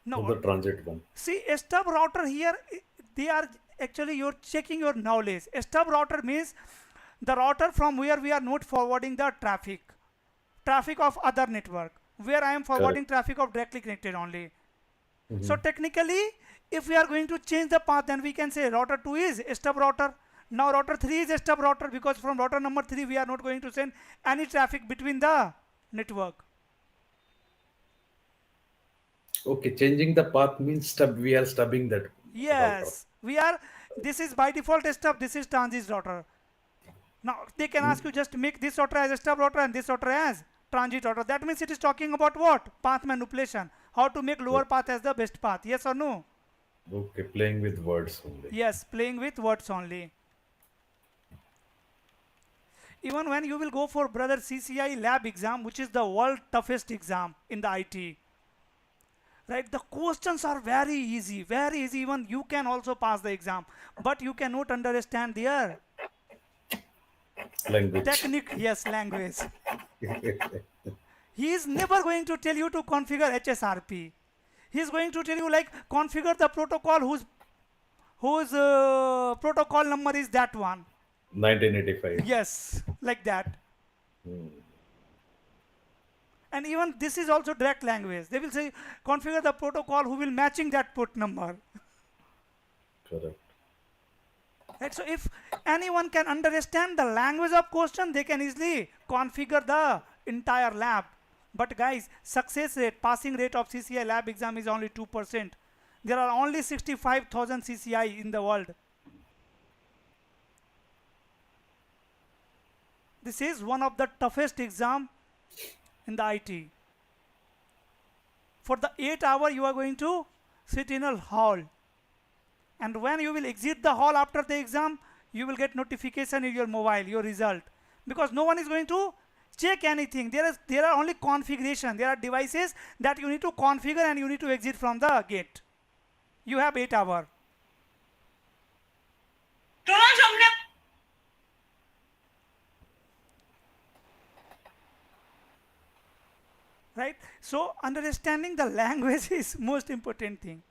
No. For the transit one. See, a stub router here, they are actually you're checking your knowledge. A stub router means the router from where we are not forwarding the traffic of other network, where I am forwarding traffic of directly connected only. So technically, if we are going to change the path, then we can say router 2 is a stub router. Now router 3 is a stub router, because from router number 3 we are not going to send any traffic between the network. Okay, changing the path means stub. We are stubbing that. Yes, we are This is by default stub, this is transit router. Now they can ask you just make this router as a stub router and this router as transit router. That means it is talking about what? Path manipulation. How to make lower path as the best path. Yes or no? Okay, playing with words only. Yes, playing with words only. Even when you will go for brother CCI lab exam, which is the world toughest exam in the IT, right? The questions are very easy, very easy. Even you can also pass the exam, but you cannot understand their Language. technique. Yes, language. He is never going to tell you to configure HSRP. He is going to tell you like configure the protocol whose protocol number is that one. 1985. Yes, like that. And even this is also direct language. They will say configure the protocol who will matching that port number. Correct. Right? So if anyone can understand the language of question, they can easily configure the entire lab. But guys, success rate, passing rate of CCI lab exam is only 2%. There are only 65,000 CCI in the world. This is one of the toughest exam in the IT. For the 8 hour you are going to sit in a hall. And when you will exit the hall after the exam, you will get notification in your mobile, your result. Because no one is going to check anything. There are only configuration. There are devices that you need to configure and you need to exit from the gate. You have 8 hours. Right? So understanding the language is most important thing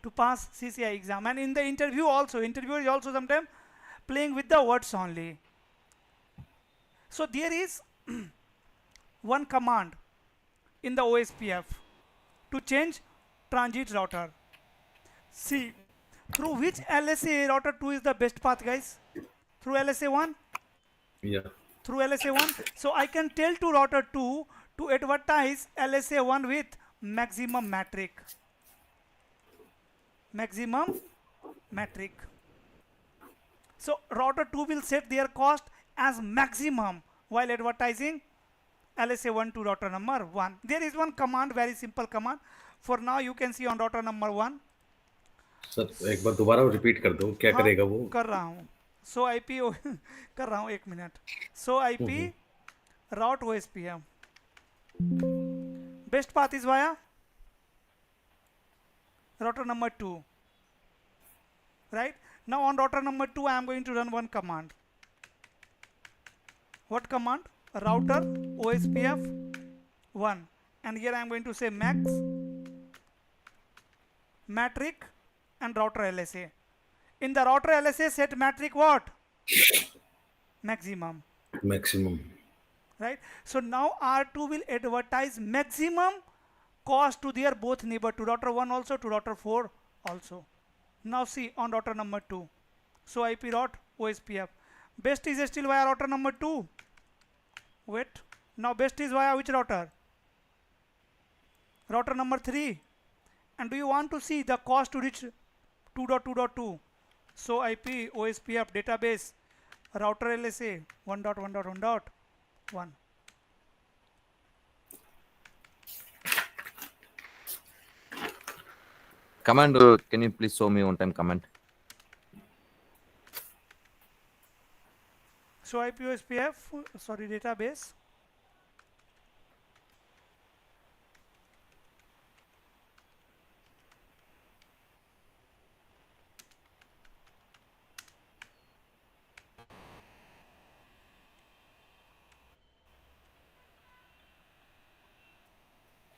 to pass CCI exam. And in the interview also, interviewer is also sometimes playing with the words only. So there is one command in the OSPF to change transit router. See, through which LSA router 2 is the best path, guys? Through LSA 1? Yeah. Through LSA 1. So I can tell to router 2 to advertise LSA 1 with maximum metric. Maximum metric. So router 2 will set their cost as maximum while advertising LSA 1 to router number 1. There is one command, very simple command. For now you can see on router number 1. Sir एक बार दोबारा repeat कर दो क्या करेगा वो कर रहा हूँ सो आईपी कर रहा हूँ 1 minute so IP route OSPF best path is via router number 2, right? Now on router number 2 I am going to run one command. What command? Router OSPF 1, and here I am going to say max metric and router LSA. In the router LSA set metric what? Maximum. Right? So now R2 will advertise maximum cost to their both neighbor, to router 1 also, to router 4 also. Now see on router number 2. So IP route OSPF. Best is still via router number 2. Wait. Now best is via which router? Router number 3. And do you want to see the cost to reach 2.2.2? So IP OSPF database router LSA 1.1.1.1. Command, can you please show me one time command? So IP OSPF, sorry, database.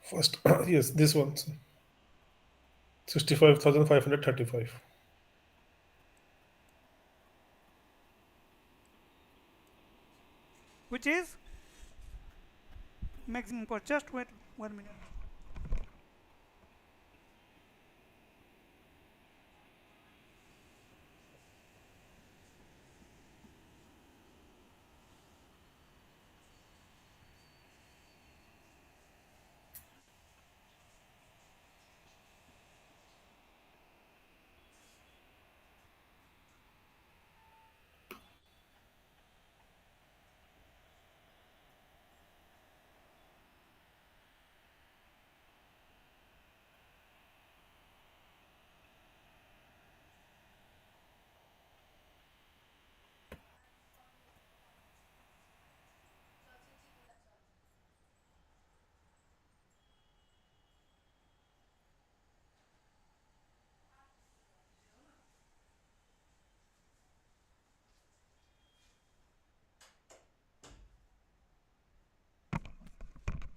First, yes, this one. 65,535. Which is maximum cost. Just wait 1 minute.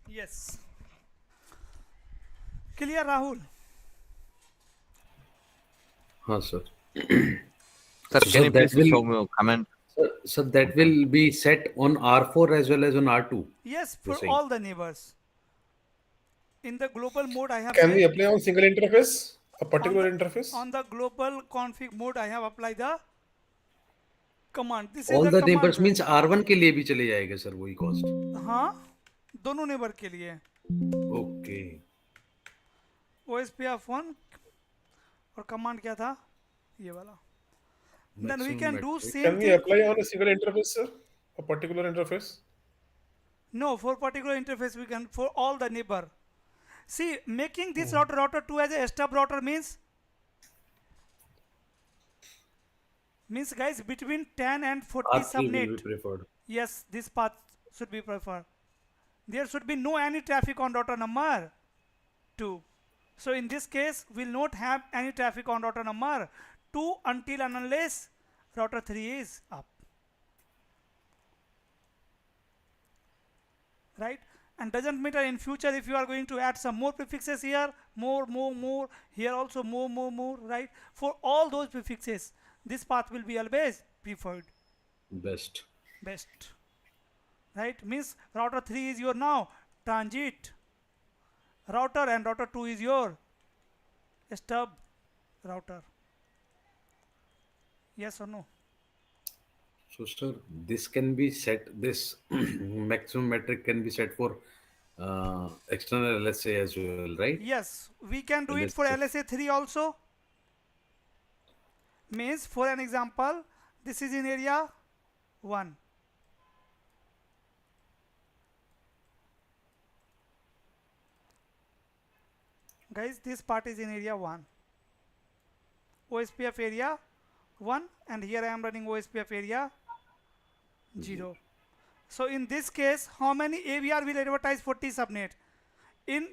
Yes. Clear, Rahul? Sir. Sir, So can you that please will show me a comment? so that will be set on R4 as well as on R2. Yes, You're for saying. all the neighbors. In the global mode, I have Can said we apply on single interface? A particular interface? on the global config mode, I have applied the command. This is All the the command neighbors line. means R1 के लिए भी चले जाएगा sir वही cost. हाँ, दोनों neighbour के लिए. Okay. OSPF 1 और कमांड क्या था? ये वाला. Then we Maximum can do metric. same Can we thing. apply on a single interface, sir? A particular interface? No, for particular interface we can for all the neighbor. See, making this router 2 as a stub router means guys between 10 and 40 R3 will subnet. be preferred. Yes, this path should be preferred. There should be no any traffic on router number 2. So in this case, we'll not have any traffic on router number 2 until and unless router 3 is up. Right? And doesn't matter in future if you are going to add some more prefixes here, more, here also more, right? For all those prefixes, this path will be always preferred. Best. Right? Means router 3 is your now transit router and router 2 is your stub router. Yes or no? So sir, this can be set, this maximum metric can be set for external LSA as well, right? Yes, we can do it for LSA 3 also. Means for an example, this is in area 1. Guys, this part is in area 1. OSPF area 1 and here I am running OSPF area 0. So in this case, how many AVR will advertise 40 subnet in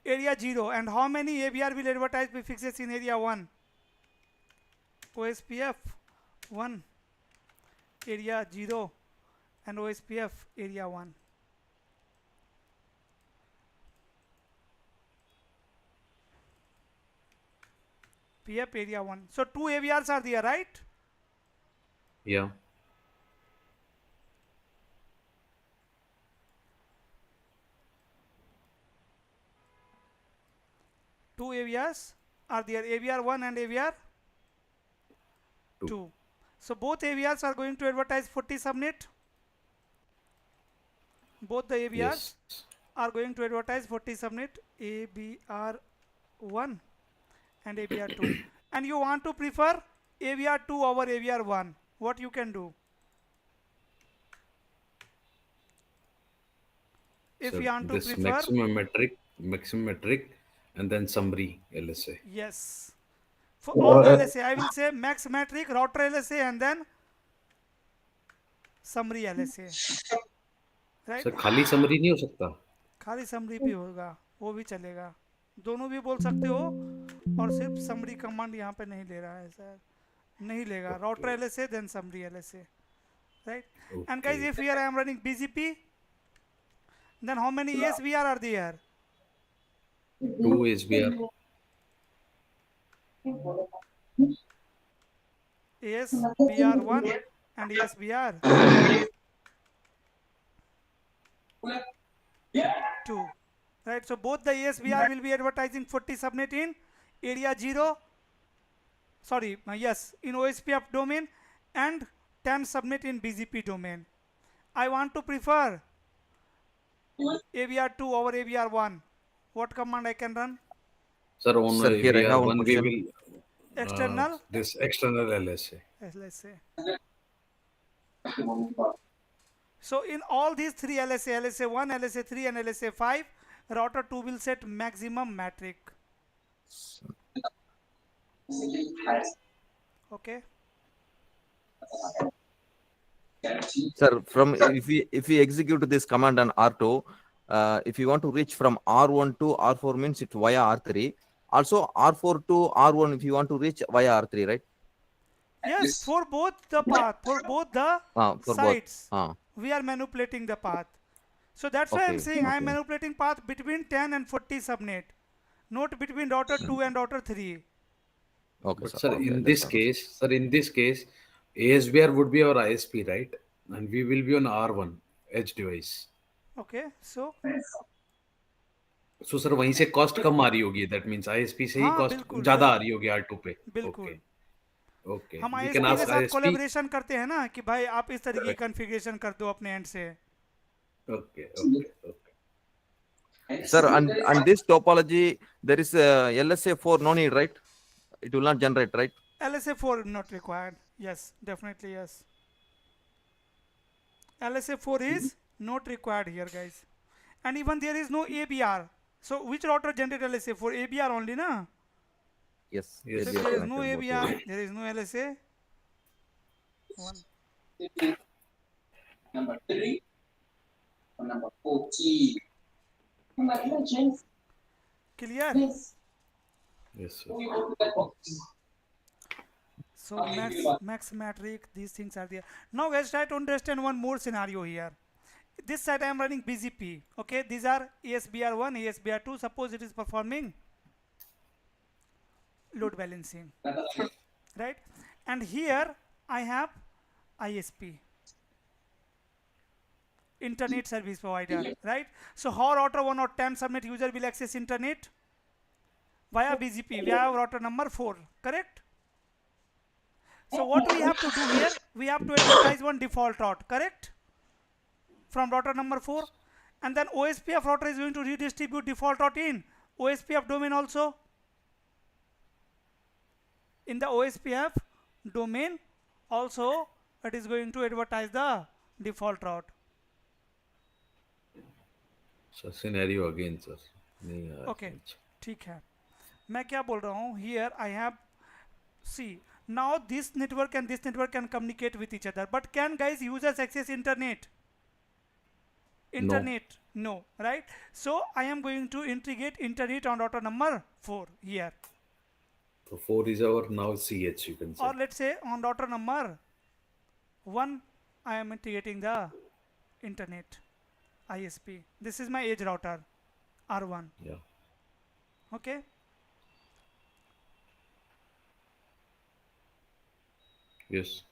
area 0 and how many AVR will advertise prefixes in area 1? OSPF 1 area 0 and OSPF area 1. PF area 1. So 2 AVRs are there, right? Yeah. Two AVRs are there, AVR 1 and AVR 2. So both AVRs are going to advertise 40 subnet. Both the AVRs are going to advertise 40 subnet, AVR 1 and AVR 2. And you want to prefer AVR 2 over AVR 1. What you can do? If you want to this prefer maximum metric and then summary LSA. Yes. For all the LSA, I will say max metric, router LSA and then summary LSA. Right? Sir खाली summary नहीं हो सकता? खाली summary भी होगा, वो भी चलेगा. दोनों भी बोल सकते हो और सिर्फ summary command यहाँ पे नहीं ले रहा है सर. नहीं लेगा. Router LSA then summary LSA. Right? And guys, if here I am running BGP, then how many ASVR are there? 2 ASVR. ASVR1 and ASVR 2. Right, so both the ASVR will be advertising 40 subnet in area 0. Sorry, yes, in OSPF domain and 10 subnet in BGP domain. I want to prefer AVR 2 over AVR 1. What command I can run? Sir, on Sir, here I have one we question. will External? this external LSA. LSA. So in all these three LSA, LSA 1, LSA 3 and LSA 5, router 2 will set maximum metric. Okay. Sir, from if we execute this command on R2, if you want to reach from R1 to R4 means it's via R3. Also R4 to R1 if you want to reach via R3, right? Yes, for both the path, for both the sites, we are manipulating the path. So that's why I'm Okay. saying I'm Okay. manipulating path between 10 and 40 subnet, not between router 2 and router 3. Okay, But sir. sir, Okay, in that's this all. case, sir, in this case, ASBR would be our ISP, right? And we will be on R1 edge device. Okay, so So sir, वहीं से cost कम आ रही होगी. That means ISP से ही हाँ cost बिल्कुल ज़्यादा आ रही होगी R2 पे. बिल्कुल Okay. Okay. हम We can ISP के ask साथ ISP. कोलेबोरेशन करते हैं ना कि भाई आप इस तरीके की Correct. कॉन्फ़िगरेशन कर दो अपने एंड से. Okay. Okay. Okay. Sir, and this topology, there is LSA4 no need, right? It will not generate, right? LSA4 not required. Yes, definitely yes. LSA4 is not required here, guys. And even there is no ABR. So which router generate LSA4? ABR only, na? Yes. Yes. So if ABR there is no connected both ABR, ways. there is no LSA. One. Number 3. Or number 14. Clear? Yes, sir. So max metric, these things are there. Now let's try to understand one more scenario here. This side I am running BGP. Okay, these are ASBR1, ASBR2. Suppose it is performing load balancing, right? And here I have ISP, internet service provider, right? So how router 1 or 10 subnet user will access internet? Via BGP, via router number 4, correct? So what we have to do here, we have to advertise one default route, correct? From router number 4, and then OSPF router is going to redistribute default route in OSPF domain also. In the OSPF domain also it is going to advertise the default route. So scenario again, sir. नहीं आ Okay, रहा. ठीक है. मैं क्या बोल रहा हूँ? Here I have, see, now this network and this network can communicate with each other, but can guys users access internet? Internet, no, right? So I am going to integrate internet on router number 4 here, So 4 is our now CH, you can say. or let's say on router number 1 I am integrating the internet ISP. This is my edge router R1. Yeah. Okay, Yes.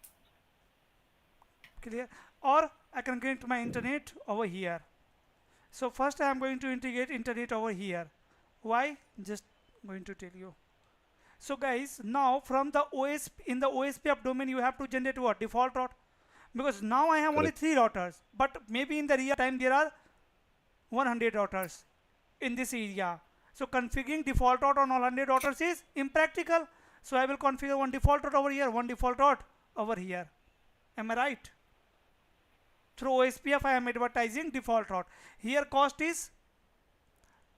clear? Or I can connect my internet over here. So first I am going to integrate internet over here. Why? Just going to tell you. So guys, now from the OSP, in the OSPF domain you have to generate what? Default route. Because now I have only 3 routers, but maybe in the real time there are 100 routers in this area. So configuring default route on all 100 routers is impractical. So I will configure one default route over here, one default route over here. Am I right? Through OSPF I am advertising default route. Here cost is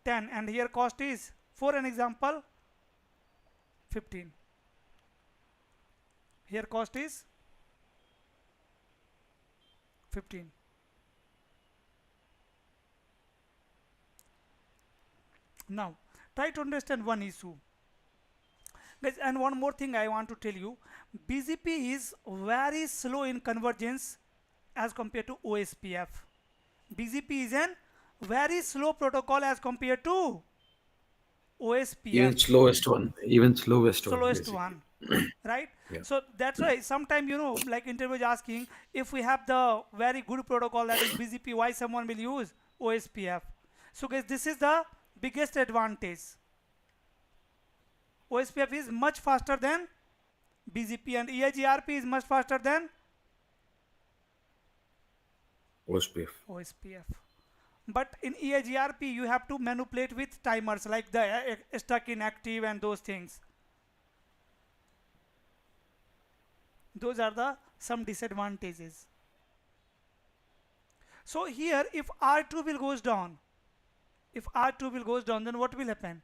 10 and here cost is, for an example, 15. Here cost is 15. Now try to understand one issue, guys. And one more thing I want to tell you, BGP is very slow in convergence as compared to OSPF. BGP is an very slow protocol as compared to OSPF. Even slowest one. Even slowest Slowest one. one, right? Yeah. So that's why sometimes, you know, like interview is asking, if we have the very good protocol that is BGP, why someone will use OSPF? So guys, this is the biggest advantage. OSPF is much faster than BGP, and EIGRP is much faster than OSPF. But in EIGRP you have to manipulate with timers like the stuck inactive and those things. Those are the some disadvantages. So here if R2 will goes down, then what will happen?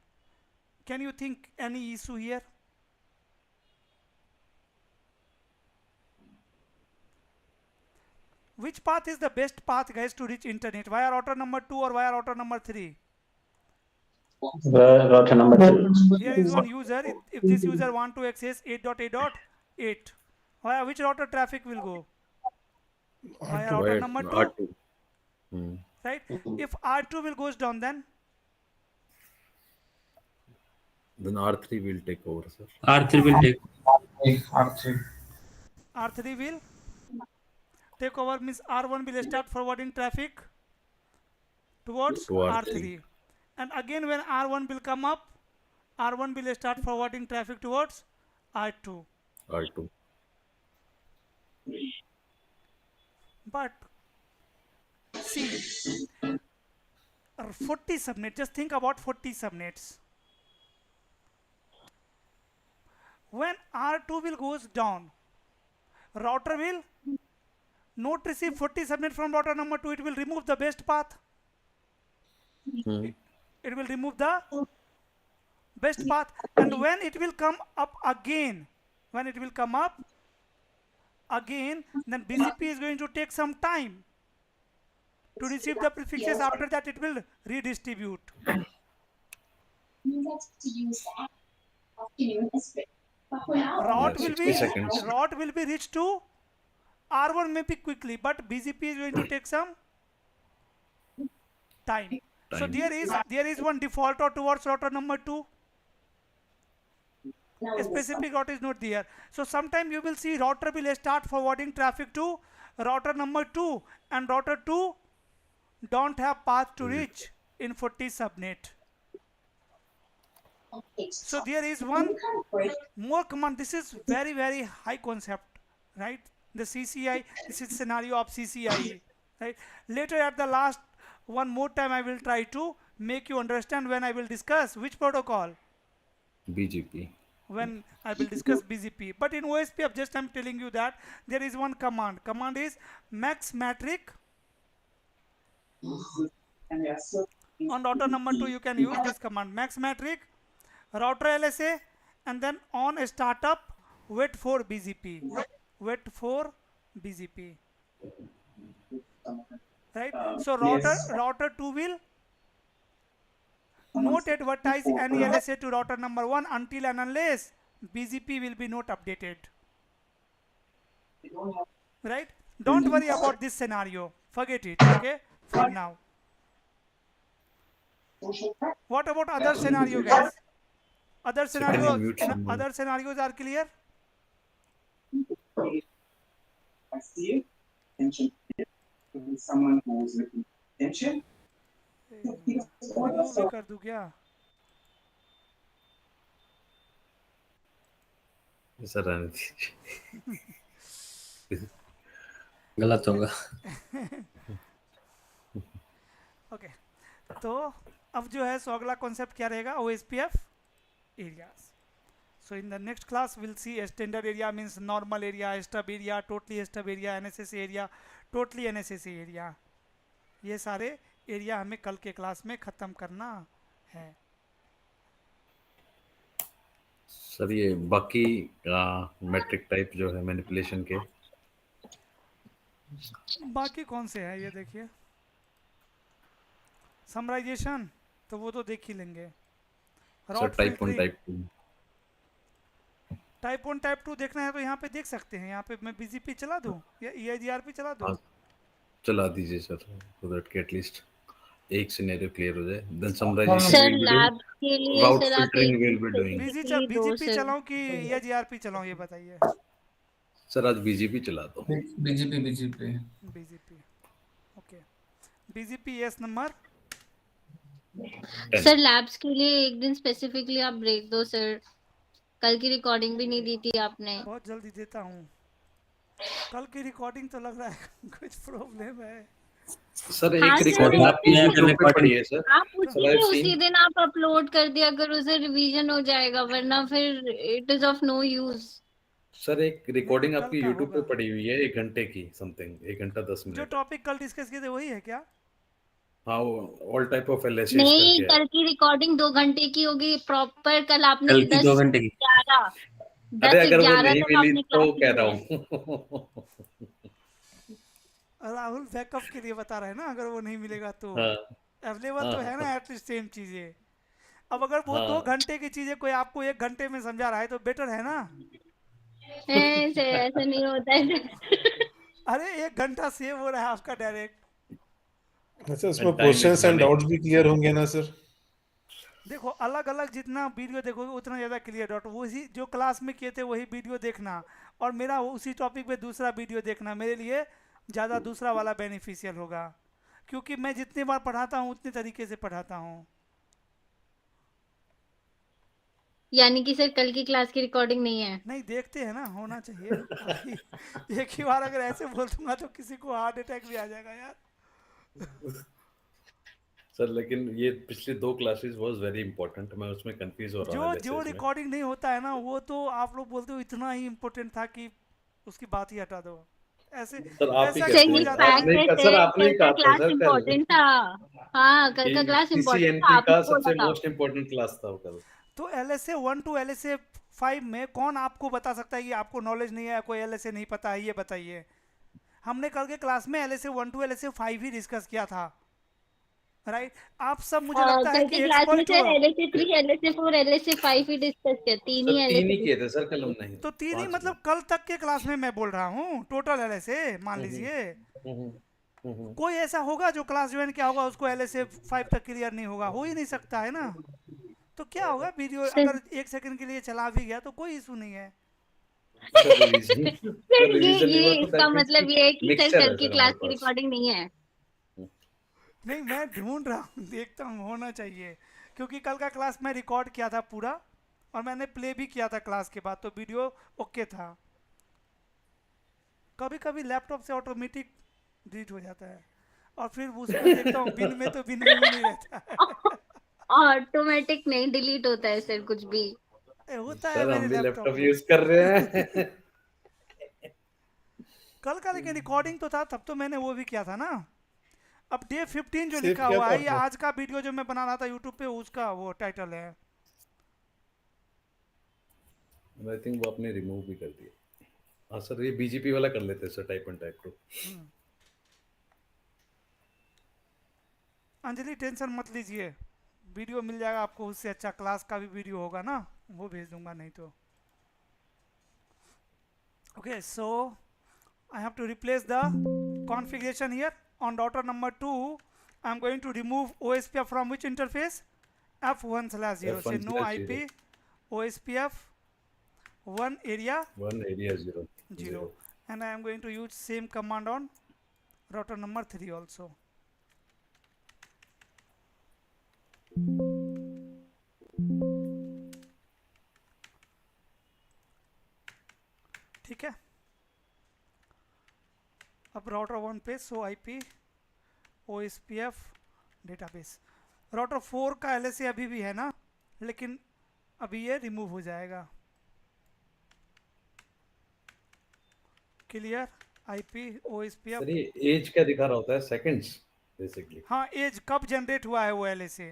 Can you think any issue here? Which path is the best path, guys, to reach internet? Via router number 2 or via router number 3? Router number 2. Here is one user. If this user want to access 8.8.8, which router traffic will go? Via router number 2. R2. right? If R2 will goes down, then R3 will take over, sir. R3 will take. R3. R3 will take over, means R1 will start forwarding traffic towards To R3. R3, and again when R1 will come up, R1 will start forwarding traffic towards R2. R2. But see, 40 subnets, just think about 40 subnets. When R2 will goes down, router will not receive 40 subnet from router number 2, it will remove the best path. It will remove the best path, and when it will come up again, then BGP is going to take some time to receive the prefixes. After that it will redistribute. Route will be reached to R1 maybe quickly, but BGP is going to take some time. So there is one default route towards router number 2. A specific route is not there. So sometime you will see router will start forwarding traffic to router number 2, and router 2 don't have path to reach in 40 subnet. So there is one more command. This is very, very high concept, right? The CCI, this is scenario of CCI, right? Later at the last, one more time I will try to make you understand when I will discuss which protocol. BGP. When I will discuss BGP. But in OSPF, just I'm telling you that there is one command. Command is max metric. On router number 2 you can use this command, max metric, router LSA, and then on startup wait for BGP. Wait for BGP. Right? So router 2 will not advertise any LSA to router number 1 until and unless BGP will be not updated. Right? Don't worry about this scenario. Forget it, okay? For now. What about other scenario, guys? Other scenarios are clear? I see it. Someone who's looking attention. Remove भी कर दूं क्या? Sir गलत होगा. Okay, तो अब जो है सो अगला कॉन्सेप्ट क्या रहेगा? OSPF areas. So in the next class we'll see a standard area means normal area, stub area, totally stub area, NSS area, totally NSS area. ये सारे एरिया हमें कल के क्लास में खत्म करना है. सर ये बाकी मैट्रिक टाइप जो है मैनिपुलेशन के बाकी कौन से हैं ये देखिए. समराइजेशन तो वो तो देख ही लेंगे. Sir type 1 type 2. Type 1 type 2 देखना है तो यहाँ पे देख सकते हैं. यहाँ पे मैं BGP चला दूं या EIGRP चला दूं? चला दीजिए सर, so that के एटलीस्ट एक सिनेरियो क्लियर हो जाए. देन समराइजेशन सर लैब के लिए राउट सर आप filtering will be doing. BGP चलाऊं कि EIGRP चलाऊं ये बताइए. सर आज BGP चला दो. BGP. Okay. BGP yes number. Sir labs के लिए एक दिन स्पेसिफिकली आप ब्रेक दो सर. कल की रिकॉर्डिंग भी नहीं दी थी आपने. बहुत जल्दी देता हूँ. कल की रिकॉर्डिंग तो लग रहा है कुछ प्रॉब्लम है. सर एक रिकॉर्डिंग आपकी YouTube पे पड़ी है सर. आप उसी दिन आप अपलोड कर दिया अगर उसे रिवीजन हो जाएगा, वरना फिर it is of no use. Sir एक रिकॉर्डिंग आपकी YouTube पे पड़ी हुई है 1 घंटे की समथिंग, 1 घंटा 10 मिनट. जो टॉपिक कल डिस्कस किए थे वही है क्या? हाँ, ऑल टाइप ऑफ LSAs नहीं, कल की रिकॉर्डिंग 2 घंटे की होगी प्रॉपर. कल आपने 2 घंटे की. 10 अरे अगर वो नहीं तक मिली आपने तो क्लास कह रहा हूँ. राहुल बैकअप के लिए बता रहे हैं ना. अगर वो नहीं मिलेगा तो अवेलेबल तो है ना एटलीस्ट सेम चीजें. अब अगर वो 2 घंटे की चीजें कोई आपको 1 घंटे में समझा रहा है तो बेटर है ना. ऐसा नहीं होता है. अरे 1 घंटा सेव हो रहा है आपका डायरेक्ट. अच्छा, इसमें क्वेश्चंस एंड डाउट्स भी क्लियर होंगे ना सर? देखो अलग अलग जितना वीडियो देखोगे उतना ज़्यादा क्लियर डाउट, वही जो क्लास में किए थे वही वीडियो देखना और मेरा उसी टॉपिक पे दूसरा वीडियो देखना मेरे लिए ज़्यादा दूसरा वाला बेनिफिशियल होगा, क्योंकि मैं जितनी बार पढ़ाता हूँ उतने तरीके से पढ़ाता हूँ। यानी कि सर कल की क्लास की रिकॉर्डिंग नहीं है? नहीं देखते हैं ना, होना चाहिए। अभी एक ही बार अगर ऐसे बोल दूंगा तो किसी को हार्ट अटैक भी आ जाएगा यार। सर लेकिन ये पिछली 2 क्लासेस वाज वेरी इंपॉर्टेंट, मैं उसमें कंफ्यूज हो रहा हूँ जो जो एलएसएस में। रिकॉर्डिंग नहीं होता है ना वो तो आप लोग बोलते हो इतना ही इम्पोर्टेंट था कि उसकी बात ही हटा दो, ऐसे सर आप ही ऐसा कहते क्यों हो हैं, सही जाता है? फैक्ट है सर सर, आपने कल ही का कहा था क्लास सर कल इम्पोर्टेंट था। हाँ, कल का कि क्लास इम्पोर्टेंट था, सीसीएनपी आपने का बोला सबसे था। मोस्ट इम्पोर्टेंट क्लास था वो कल। तो LSA 1 टू LSA 5 में कौन आपको बता सकता है कि आपको नॉलेज नहीं है, कोई LSA नहीं पता है, ये बताइए। हमने कल के क्लास में LSA 1 टू LSA 5 ही डिस्कस किया था, राइट? आप सब मुझे लगता है कल कि की क्लास में एक्सपर्ट हो। सर LSA 3, LSA 4, LSA 5 ही डिस्कस किया, तीन सर ही 3 ही LSA। किए थे सर कल, हम नहीं तो तीन ही 5 किए। मतलब कल तक के क्लास में मैं बोल रहा हूँ, टोटल LSA मान हम्म, लीजिए। हम्म, हम्म। कोई ऐसा होगा जो क्लास ज्वाइन किया होगा उसको LSA 5 तक क्लियर नहीं होगा, हो ही नहीं सकता है ना। तो क्या होगा, वीडियो सर अगर 1 सेकंड के लिए चला भी गया तो कोई इशू नहीं है। Sir revision, sir sir revision नहीं ये हुआ तो इसका दैट मींस मतलब कि ये है कि सर मिक्सचर कल है की सर क्लास हमारे की पास। रिकॉर्डिंग नहीं है। नहीं मैं ढूंढ रहा हूँ, देखता हूँ, होना चाहिए, क्योंकि कल का क्लास मैं रिकॉर्ड किया था पूरा और मैंने प्ले भी किया था क्लास के बाद, तो वीडियो ओके था। कभी कभी लैपटॉप से ऑटोमेटिक डिलीट हो जाता है और फिर उसको देखता हूँ बिन में, तो बिन में भी नहीं रहता है। ऑटोमेटिक नहीं डिलीट होता है सर कुछ भी। होता है सर हम मेरे भी लैपटॉप लैपटॉप में। यूज कर रहे हैं। कल का लेकिन रिकॉर्डिंग तो था, तब तो मैंने वो भी किया था ना। अब डे 15 जो सेव लिखा किया हुआ था है, ये आपने? आज का वीडियो जो मैं बना रहा था यूट्यूब पे उसका वो टाइटल है। आई थिंक वो आपने रिमूव भी कर दिया। हाँ सर ये बीजीपी वाला कर लेते हैं sir, type and type two. Anjali tension मत लीजिए, वीडियो मिल जाएगा आपको, उससे अच्छा क्लास का भी वीडियो होगा ना, वो भेज दूंगा नहीं तो। Okay so I have to replace the configuration here. On router number 2 I am going to remove OSPF from which interface? F1/0. Say no IP F1/0 OSPF 1 area 1 area 0 0, 0। and I am going to use same command on router number 3 also. ठीक है, अब router 1 पे सो IP OSPF database. Router 4 का LSA अभी भी है ना, लेकिन अभी ये रिमूव हो जाएगा। क्लियर? IP OSPF। सर ये एज क्या दिखा रहा होता है? Seconds basically. हाँ, एज कब जनरेट हुआ है वो LSA,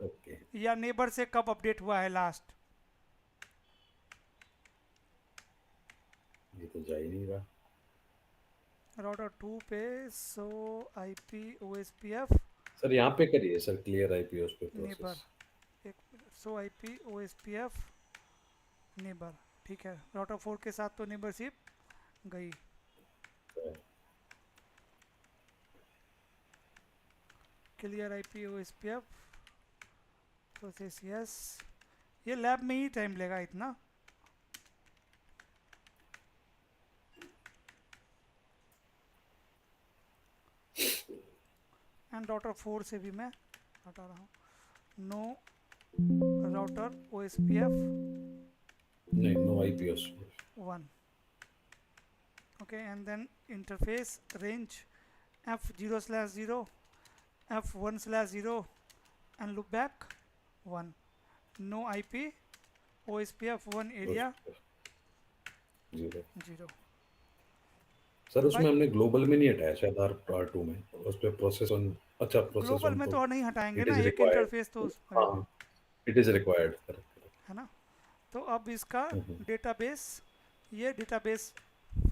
ओके या नेबर से कब अपडेट हुआ है लास्ट। ये तो जा ही नहीं रहा। राउटर 2 पे सो IP OSPF सर यहाँ पे करिए सर, क्लियर आईपी उस पे नेबर, प्रोसेस। एक सो IP OSPF नेबर। ठीक है, राउटर 4 के साथ तो नेबरशिप गई। Clear IP OSPF process yes. ये लैब में ही टाइम लेगा इतना। एंड राउटर 4 से भी मैं हटा रहा हूँ, नो राउटर OSPF नहीं, नो आईपी उस 1। okay, and then interface range F0/0 F1/0 and loop back 1, no IP OSPF 1 area 0। Sir उसमें हमने ग्लोबल में नहीं हटाया शायद, R2 में उस पे प्रोसेस ऑन। अच्छा प्रोसेस ग्लोबल ऑन में तो तो नहीं हटाएंगे इट ना, इज एक रिक्वायर्ड। इंटरफेस तो उस पर हाँ इट इज रिक्वायर्ड, करेक्ट है ना। तो अब इसका डेटाबेस, ये डेटाबेस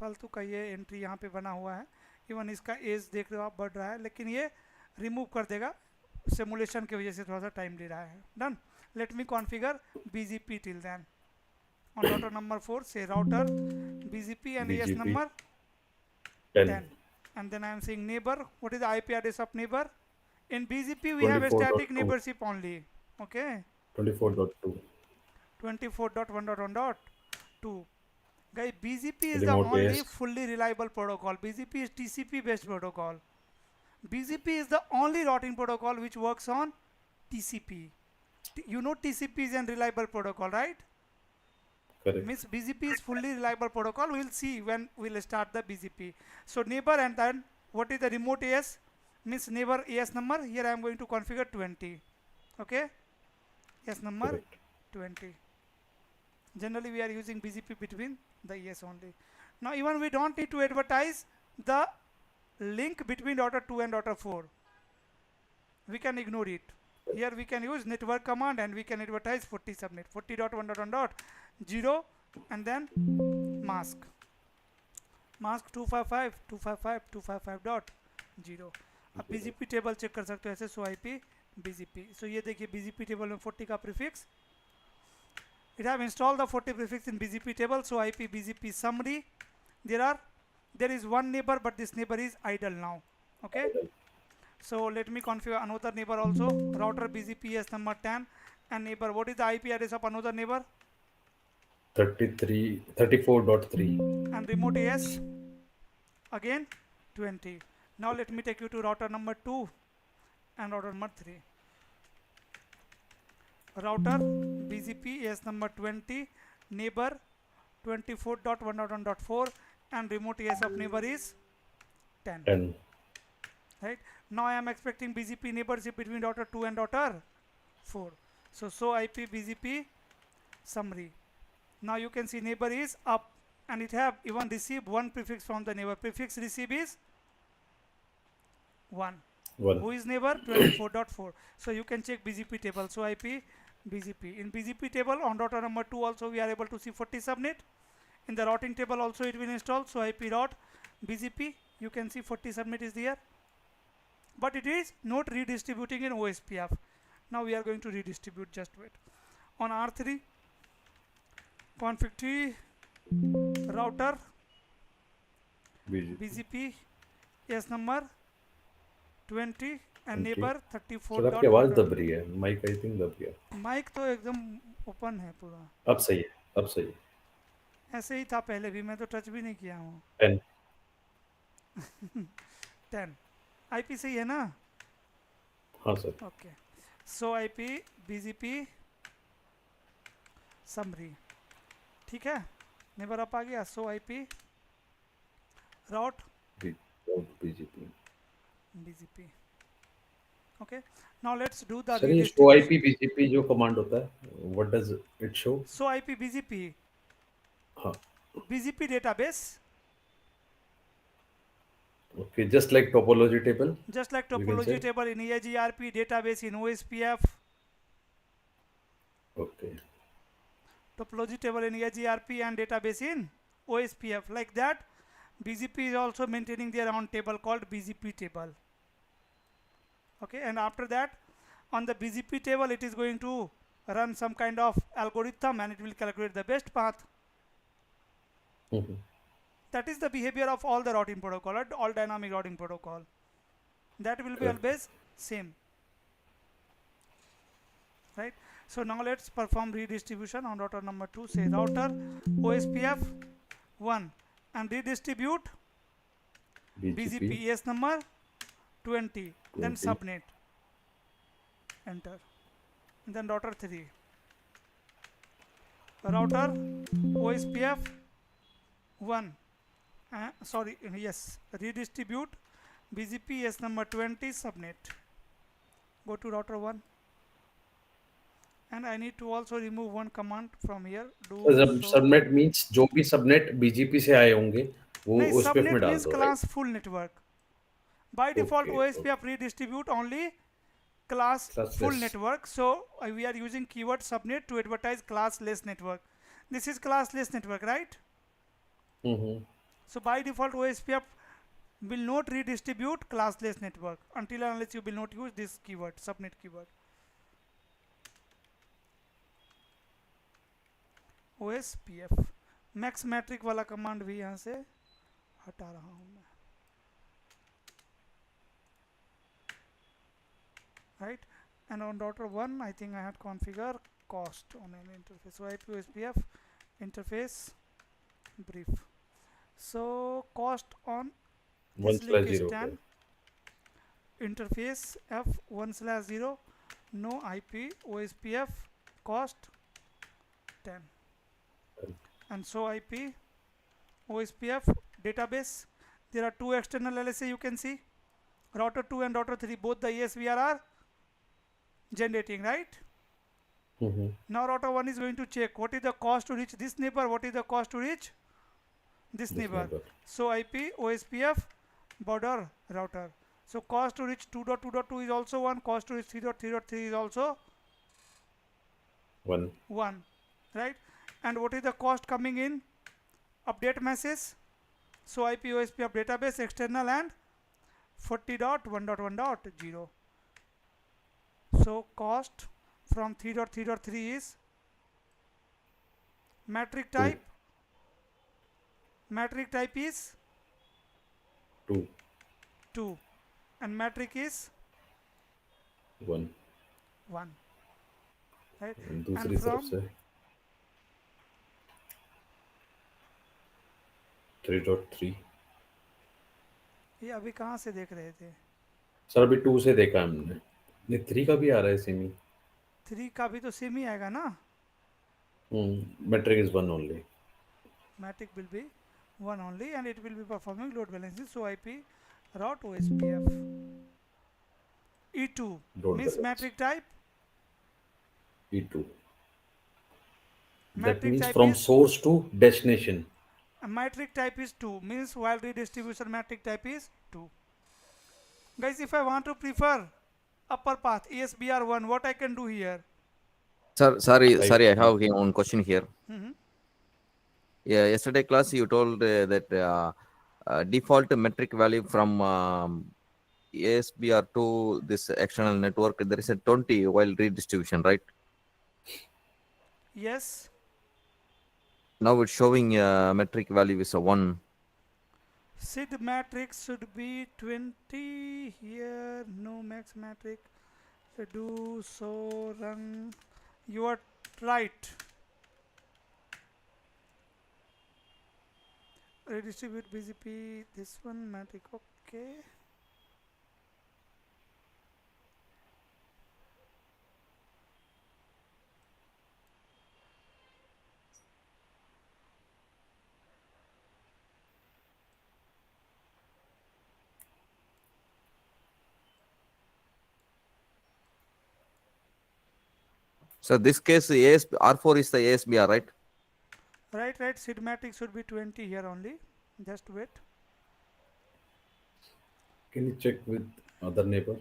फालतू का ये एंट्री यहाँ पे बना हुआ है, इवन इसका एज देख रहे हो आप बढ़ रहा है, लेकिन ये रिमूव कर देगा, सिमुलेशन की वजह से थोड़ा सा टाइम ले रहा है। Done. Let me configure BGP till then on router number 4 say router BGP and AS BGP number 10 10 and then I am saying neighbor. What is the IP address of neighbor? In BGP we have a static 24.2. neighborship only. Okay, 24.2. 24.1.1.2. Guys, BGP is the Remote only AS. fully reliable protocol. BGP is TCP based protocol. BGP is the only routing protocol which works on TCP. You know TCP is a reliable protocol, right? Correct. Means BGP is fully reliable protocol. We'll see when we'll start the BGP. So neighbor, and then what is the remote AS? Means neighbor AS number. Here I am going to configure 20. Okay, AS number Correct. 20. Generally we are using BGP between the AS only. Now even we don't need to advertise the link between router 2 and router 4. We can ignore it. Here we can use network command and we can advertise 40 subnet 40.1.1.0 and then mask 255.255.255.0. अब BGP table check कर सकते हो ऐसे सो IP BGP. So ये देखिए BGP table में 40 का prefix. It have installed the 40 prefix in BGP table. So IP BGP summary. There is one neighbor, but this neighbor is idle now. Okay. So let me configure another neighbor also. Router BGP is number 10 and neighbor. What is the IP address of another neighbor? 34.3. And remote AS again 20. Now let me take you to router number 2 and router number 3. Router BGP AS number 20, neighbor 24.1.1.4 and remote AS of neighbor is 10. Right. Now I am expecting BGP neighborship between router 2 and router 4. So IP BGP summary. Now you can see neighbor is up and it have even received one prefix from the neighbor. Prefix receive is 1. Who is neighbor? 24.4. So you can check BGP table. So IP BGP. In BGP table on router number 2 also we are able to see 40 subnet. In the routing table also it will install. So IP route BGP, you can see 40 subnet is there. But it is not redistributing in OSPF. Now we are going to redistribute, just wait. On R3 config T router BGP AS number 20 and neighbor 34. Sir आपकी आवाज दब रही है. Mic I think दब गया. Mic तो एकदम open है पूरा. अब सही है. अब सही है. ऐसे ही था पहले भी, मैं तो टच भी नहीं किया हूँ. 10 IP सही है ना? हाँ सर. ओके. सो IP BGP समरी ठीक है. नेबर अप आ गया. सो IP route BGP. Okay. Now let's do the sir ये show IP BGP जो कमांड होता है, what does it show? So IP BGP. हाँ. BGP database. Okay, just like topology table. Just like topology table in EIGRP, database in OSPF. Okay. Topology table in EIGRP and database in OSPF. Like that, BGP is also maintaining their own table called BGP table. Okay, and after that, on the BGP table, it is going to run some kind of algorithm and it will calculate the best path. That is the behavior of all the routing protocol, or all dynamic routing protocol. That will be always same. Right. So now let's perform redistribution on router number 2. Say router OSPF 1 and redistribute BGP AS number 20. Then subnet. Enter. And then router 3. Router OSPF 1. Sorry, yes. Redistribute BGP AS number 20 subnet. Go to router 1. And I need to also remove one command from here. Subnet means जो भी subnet BGP से आए होंगे वो OSPF में डाल means दो. class full network. By default, OSPF redistribute only class full network. So we are using keyword subnet to advertise classless network. This is classless network, right? So by default, OSPF will not redistribute classless network until and unless you will not use this keyword, subnet keyword. OSPF max metric वाला command भी यहाँ से हटा रहा हूँ मैं. right? And on router 1 I think I had configure cost on an interface. So IP OSPF interface brief. So cost on this link is 1/0. 10, interface F1/0, no IP OSPF, cost 10. And so IP OSPF database, there are two external LSA you can see, router 2 and router 3, both the ESVR are generating, right? Now router 1 is going to check what is the cost to reach this neighbor, what is the cost to reach this neighbor. So IP OSPF border router. So cost to reach 2.2.2 is also 1, cost to reach 3.3.3 is also 1. Right? And what is the cost coming in? Update message. So IP OSPF database external and 40.1.1.0. So cost from 3.3.3 is metric type. Metric type is 2 and metric is 1. Right? दूसरी And तरफ from से 3.3. ये अभी कहाँ से देख रहे थे? सर अभी 2 से देखा हमने, नहीं 3 का भी आ रहा है सेमी. 3 का भी तो सेम ही आएगा ना. Metric is 1 only. Metric will be 1 only and it will be performing load balancing. So IP route OSPF E2 Load means balance. metric type. E2. That Metric means type from is source to destination. metric type is 2 means while redistribution metric type is 2. Guys, if I want to prefer upper path ESBR1, what I can do here? Sir, sorry, I have one question here. Yeah, yesterday class you told that default metric value from ASBR to this external network, there is a 20 while redistribution, right? Yes. Now it's showing metric value is a 1. SID matrix should be 20 here, no max matrix. So do so run. You are right. Redistribute BGP, this one matrix, okay. So this case R4 is the ASBR, right? Right. SID matrix should be 20 here only. Just wait. Can you check with other neighbor?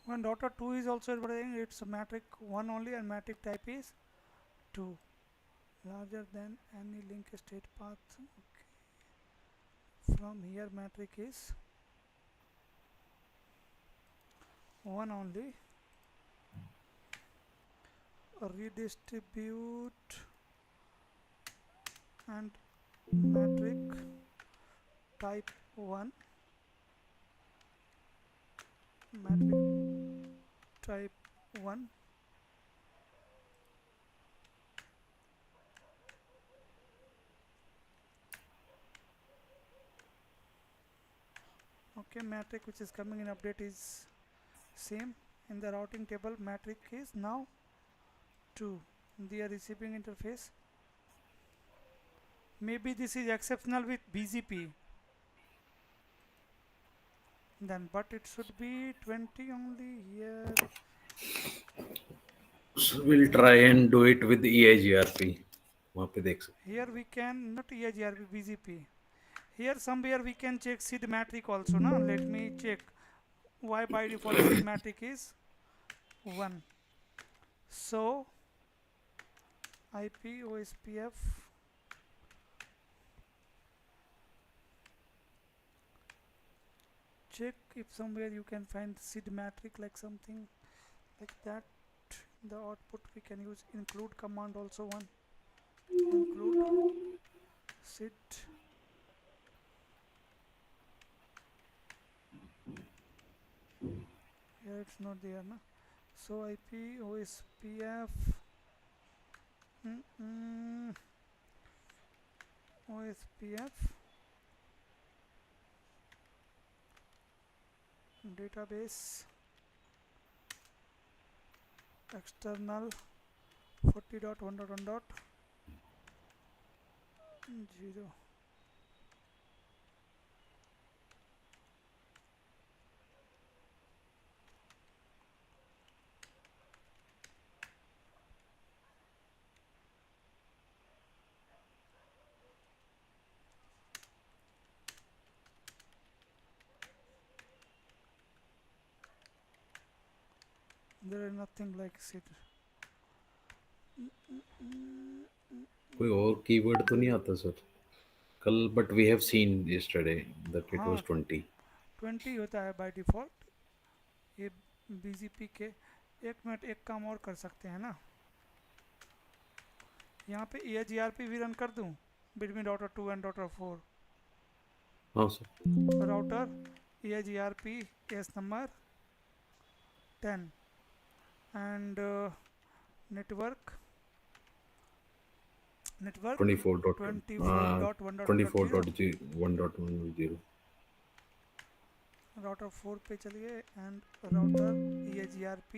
When router 2 is also advertising, it's a metric 1 only and metric type is 2. Larger than any link state path. Okay. From here metric is 1 only. Redistribute and metric type 1. Metric type 1. Okay, metric which is coming in update is same. In the routing table metric is now 2. They are receiving interface. Maybe this is exceptional with BGP then, but it should be 20 only here. So we'll try and do it with EIGRP. वहाँ पे देख सकते Here we can not EIGRP, BGP. Here somewhere we can check seed matrix also, na? Let me check why by default seed matrix is 1. So IP OSPF check if somewhere you can find seed matrix like something like that. The output we can use include command also, one include seed. Here it's not there, na? So IP OSPF OSPF database external 40.1.1.0. There is nothing like seed. कोई और keyword तो नहीं आता sir कल but we have seen yesterday that it was 20 होता है by default ये BGP के। एक मिनट, एक काम और कर सकते हैं ना, यहाँ पे EIGRP भी रन कर दूँ बिटवीन राउटर 2 एंड राउटर 4। हाँ sir. Router EIGRP case number 10 and network 24.1.1.0 router 4 पे चलिए and router EIGRP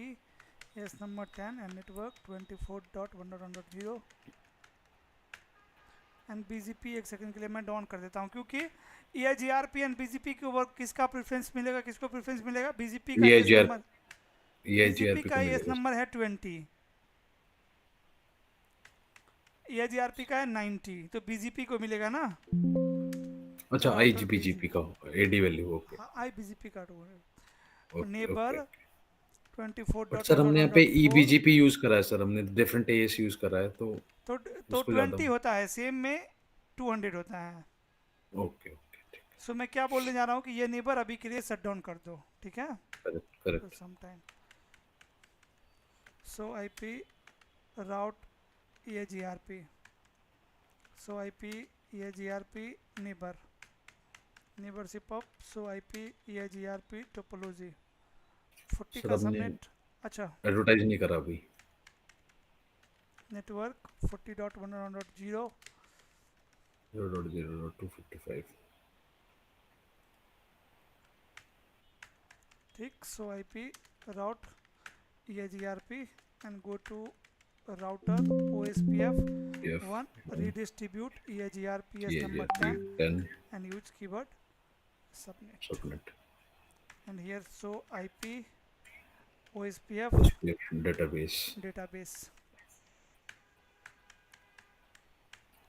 case number 10 and network 24.1.1.0 and BGP। एक सेकंड के लिए मैं डाउन कर देता हूँ क्योंकि EIGRP एंड BGP के ऊपर किसका प्रेफरेंस मिलेगा, किसको प्रेफरेंस मिलेगा? BGP का BGP का एस नंबर है 20, EIGRP का है 90, तो BGP को मिलेगा ना। अच्छा IGBGP का AD वैल्यू ओके। हाँ IBGP का नेबर 24. सर हमने यहाँ पे EBGP यूज करा है सर, हमने डिफरेंट AS यूज करा है तो 20 होता है, सेम में 200 होता है। Okay okay. सो मैं क्या बोलने जा रहा हूँ कि ये नेबर अभी के लिए शट डाउन कर दो, ठीक है? Correct. Some time so IP route EIGRP, so IP EIGRP neighborship of so IP EIGRP topology 40 का सबनेट। अच्छा एडवर्टाइज नहीं करा अभी। नेटवर्क 40.1.0 0.0.255 ठीक। so IP route EIGRP and go to router OSPF 1 redistribute EIGRP as number 10 and use keyword subnet and here so IP OSPF database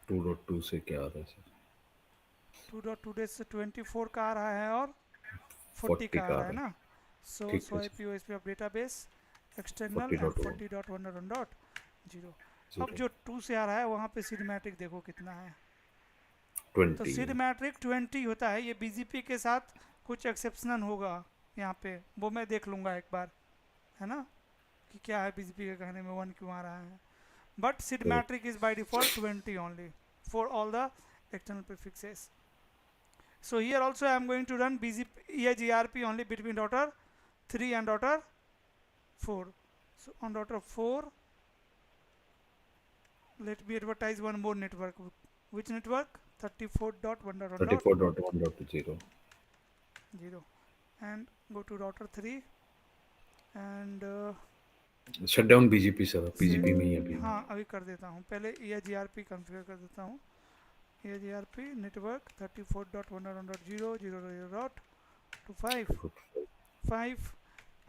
2.2 से क्या आ रहा है सर? 2.2 से 24 का आ रहा है और 40 का आ रहा है ना। so IP OSPF database external and 40.1.1.0। अब जो 2 से आ रहा है वहाँ पे सीड मैट्रिक देखो कितना है 20। तो सीड मैट्रिक 20 होता है। ये BGP के साथ कुछ एक्सेप्शनल होगा यहाँ पे, वो मैं देख लूँगा एक बार, है ना, कि क्या है BGP के कहने में 1 क्यों आ रहा है। But seed metric is by default 20 only for all the external prefixes. So here also I am going to run BGP EIGRP only between router 3 and router 4. So on router 4 let me advertise one more network. Which network? 34.1.1.0 and go to router 3 and shut down BGP sir, BGP में ही अभी। हाँ अभी कर देता हूँ, पहले EIGRP configure कर देता हूँ। EIGRP network 34.1.1.0 0.0.25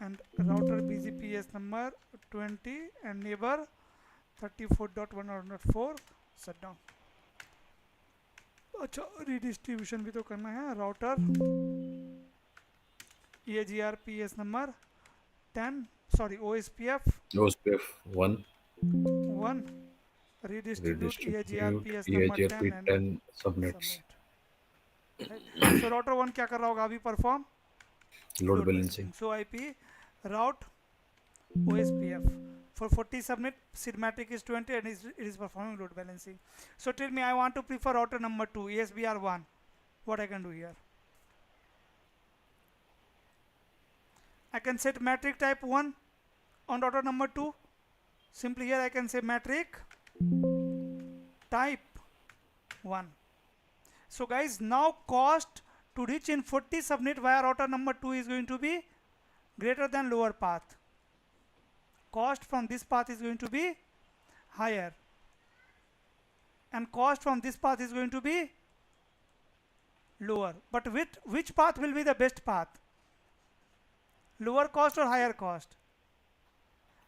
and router BGP number 20 and neighbor 34.1.4 shut down. अच्छा redistribution भी तो करना है. Router EAGRPS number 10, sorry, OSPF 1 redistribute redistribute EAGRPS number 10 EAGRP and 10 subnets. submit. Right. So router 1 क्या कर रहा होगा अभी perform Load balancing. So IP route OSPF for 40 subnet cinematic is 20 and it is performing load balancing. So tell me, I want to prefer router number 2 ESBR1. What I can do here? I can set metric type 1 on router number 2. Simply here I can say metric type 1. So guys, now cost to reach in 40 subnet via router number 2 is going to be greater than lower path. Cost from this path is going to be higher, and cost from this path is going to be lower. But which path will be the best path? Lower cost or higher cost?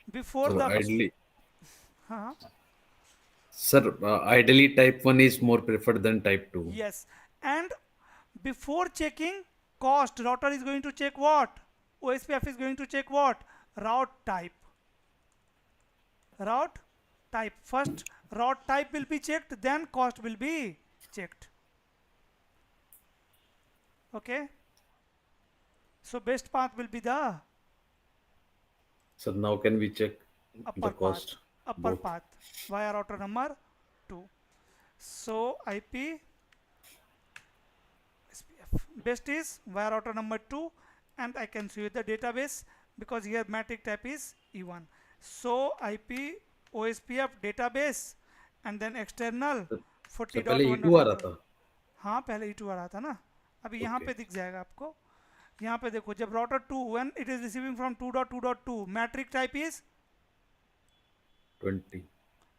Before So the ideally, huh? sir, ideally type 1 is more preferred than type 2. Yes, and before checking cost, router is going to check what? OSPF is going to check what? Route type. Route type. First route type will be checked, then cost will be checked. Okay. So best path will be the So now can we check upper the path. cost? Upper both? path via router number 2. So IP SPF. Best is via router number 2, and I can show you the database because here metric type is E1. So IP OSPF database and then external तो 40.1. पहले E2 आ रहा था. हाँ पहले E2 आ रहा था ना. अभी यहाँ पे दिख जाएगा आपको. यहाँ पे देखो जब router 2 when it is receiving from 2.2.2 metric type is 20.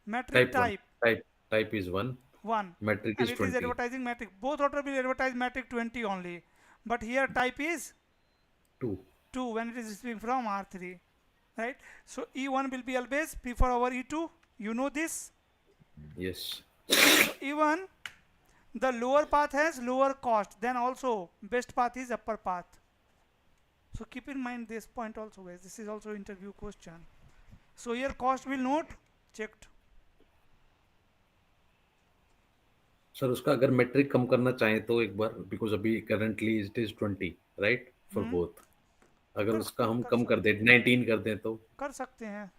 metric Type 1. Type is 1. 1 Metric and is it is 20. advertising metric. Both router will advertise metric 20 only, but here type is 2. when it is receiving from R3, right? So E1 will be always prefer over E2. You know this. Yes. So even the lower path has lower cost, then also best path is upper path. So keep in mind this point also, guys. This is also interview question. So here cost will not checked. Sir उसका अगर metric कम करना चाहें तो एक बार because अभी currently it is 20 right for both. अगर उसका हम कम कर दें 19 कर दें तो कर सकते हैं.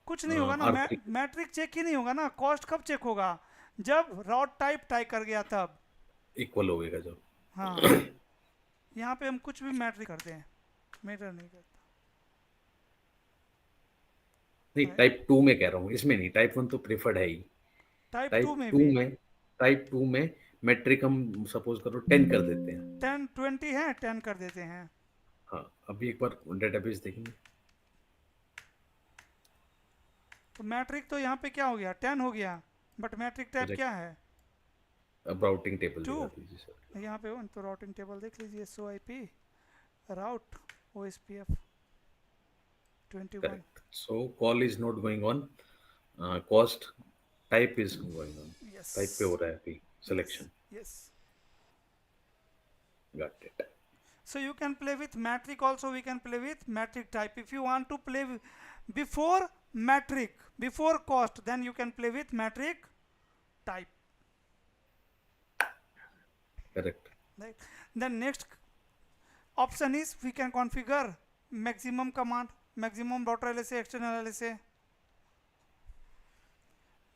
कुछ नहीं होगा ना. मैट्रिक चेक ही नहीं होगा ना. कॉस्ट कब चेक होगा? जब राउट टाइप टाइप कर गया तब इक्वल हो गएगा जब. हाँ. यहाँ पे हम कुछ भी मैट्रिक करते हैं, मैटर नहीं करता. नहीं टाइप 2 में कह रहा हूँ, इसमें नहीं. टाइप 1 तो प्रेफर्ड है ही. टाइप 2 में मेट्रिक हम सपोज करो 10 कर देते हैं. 10 20 है 10 कर देते हैं. हाँ अभी एक बार डेटाबेस देखेंगे. तो मैट्रिक तो यहाँ पे क्या हो गया? 10 हो गया, बट मैट्रिक टाइप क्या है? अब राउटिंग टेबल दिखा दीजिए सर. यहाँ पे तो राउटिंग टेबल देख लीजिए. सो IP route OSPF 21. Correct. So call is not going on. Cost type is going on. Yes. Type पे हो रहा है अभी selection. Yes. Got it. So you can play with metric also. We can play with metric type. If you want to play before metric, before cost, then you can play with metric type. Correct. Right. Then next option is we can configure maximum command, maximum router LSA, external LSA.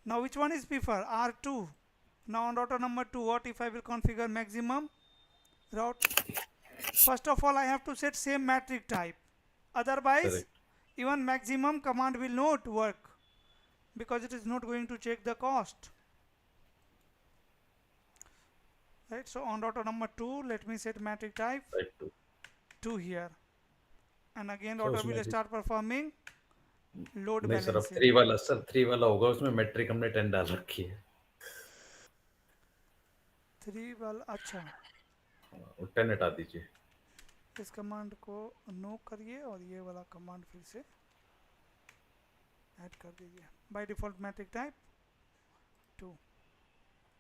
Now which one is prefer? R2. Now on router number 2, what if I will configure maximum route? First of all, I have to set same metric type. Otherwise, Correct. Even maximum command will not work because it is not going to check the cost. Right. So on router number 2, let me set metric type 2 here, and again router will start performing load balancing. Sir 3 वाला होगा, उसमें metric हमने 10 डाल रखी है. 3 वाला अच्छा 10 हटा दीजिए. इस कमांड को नो करिए और ये वाला कमांड फिर से ऐड कर दीजिए by default metric type 2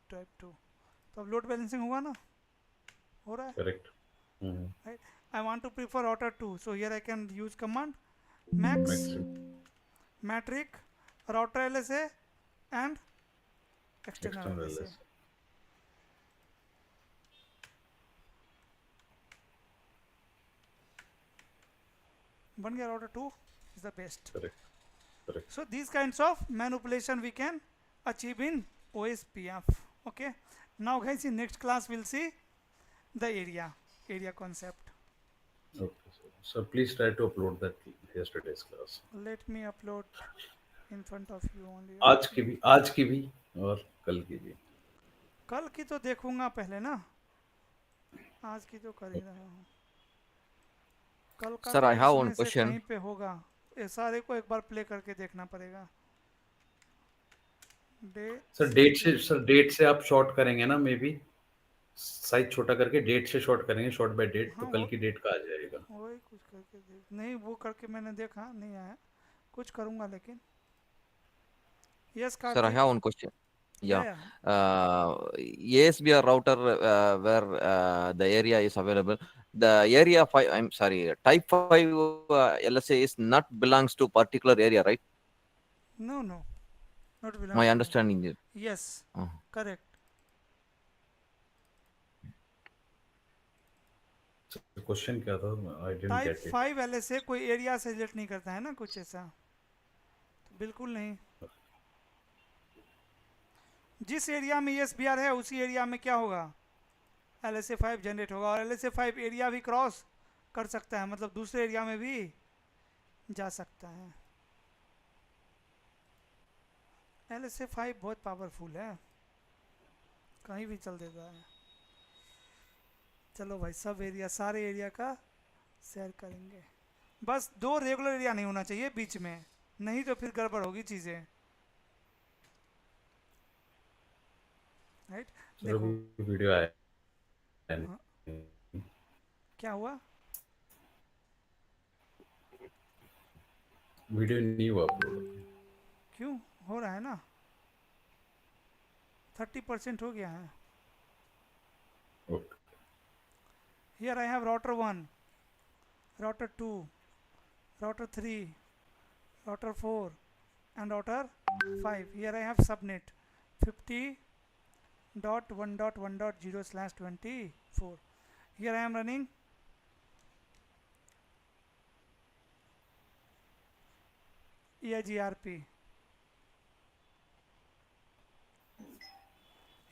type 2। तो अब लोड बैलेंसिंग हुआ ना, हो रहा है Correct. right? I want to prefer router 2, so here I can use command max Maximum. metric router LSA and external External LSA। LS. बन गया router 2 is the best। Correct. Correct. So these kinds of manipulation we can achieve in OSPF। okay, now guys in next class we'll see the area concept। Okay, sir. So please try to upload that yesterday's class. let me upload in front of you only। आज की भी और कल की भी। कल की तो देखूंगा पहले ना, आज की तो कर ही रहा हूँ। कल का Sir, तो I have इसमें one से कहीं question. पे होगा, ये सारे को एक बार प्ले करके देखना पड़ेगा। डेट से आप शॉर्ट करेंगे ना, मे बी साइज छोटा करके डेट से शॉर्ट करेंगे, शॉर्ट बाय डेट, हाँ, तो कल की डेट का आ जाएगा। वही कुछ करके देख, नहीं वो करके मैंने देखा नहीं आया, कुछ करूंगा लेकिन। Yes Sir, I Kartik. have one question. या Yeah. ASBR router where the area is available. The area 5, I'm sorry, type 5 LSA is not belongs to particular area, right? No not My belong. understanding is. Yes correct. Question क्या था? I didn't type get it. 5 LSA कोई area से relate नहीं करता है ना, कुछ ऐसा तो बिल्कुल नहीं। जिस एरिया में ESBR है उसी एरिया में क्या होगा, LSA 5 जनरेट होगा, और LSA 5 एरिया भी क्रॉस कर सकता है, मतलब दूसरे एरिया में भी जा सकता है। LSA 5 बहुत पावरफुल है, कहीं भी चल देता है। चलो भाई सब एरिया, सारे एरिया का शेयर करेंगे, बस 2 रेगुलर एरिया नहीं होना चाहिए बीच में, नहीं तो फिर गड़बड़ होगी चीज़ें, राइट। देखो वीडियो आया हाँ, क्या हुआ, वीडियो नहीं हुआ अपलोड। क्यों हो रहा है ना, 30% हो गया है। Okay. Here I have router 1, router 2, router 3, router 4 and router 5. Here I have subnet 50.1.1.0/24. Here I am running EIGRP.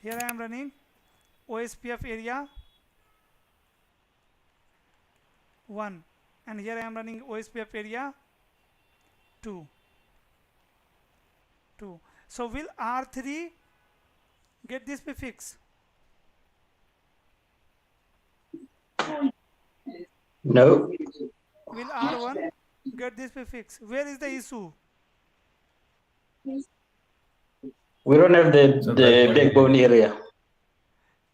Here I am running OSPF area 1 and here I am running OSPF area 2. So will R3 get this prefix? No. Will R1 get this prefix? Where is the issue? We don't have the backbone area.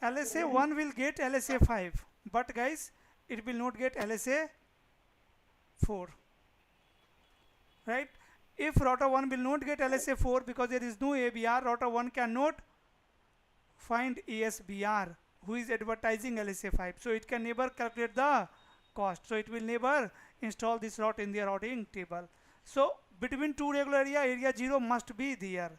LSA 1 will get LSA 5, but guys, it will not get LSA 4, right? If router 1 will not get LSA 4 because there is no ABR, router 1 cannot find ESBR who is advertising LSA 5, so it can never calculate the cost, so it will never install this route in the routing table. So between two regular area 0 must be there.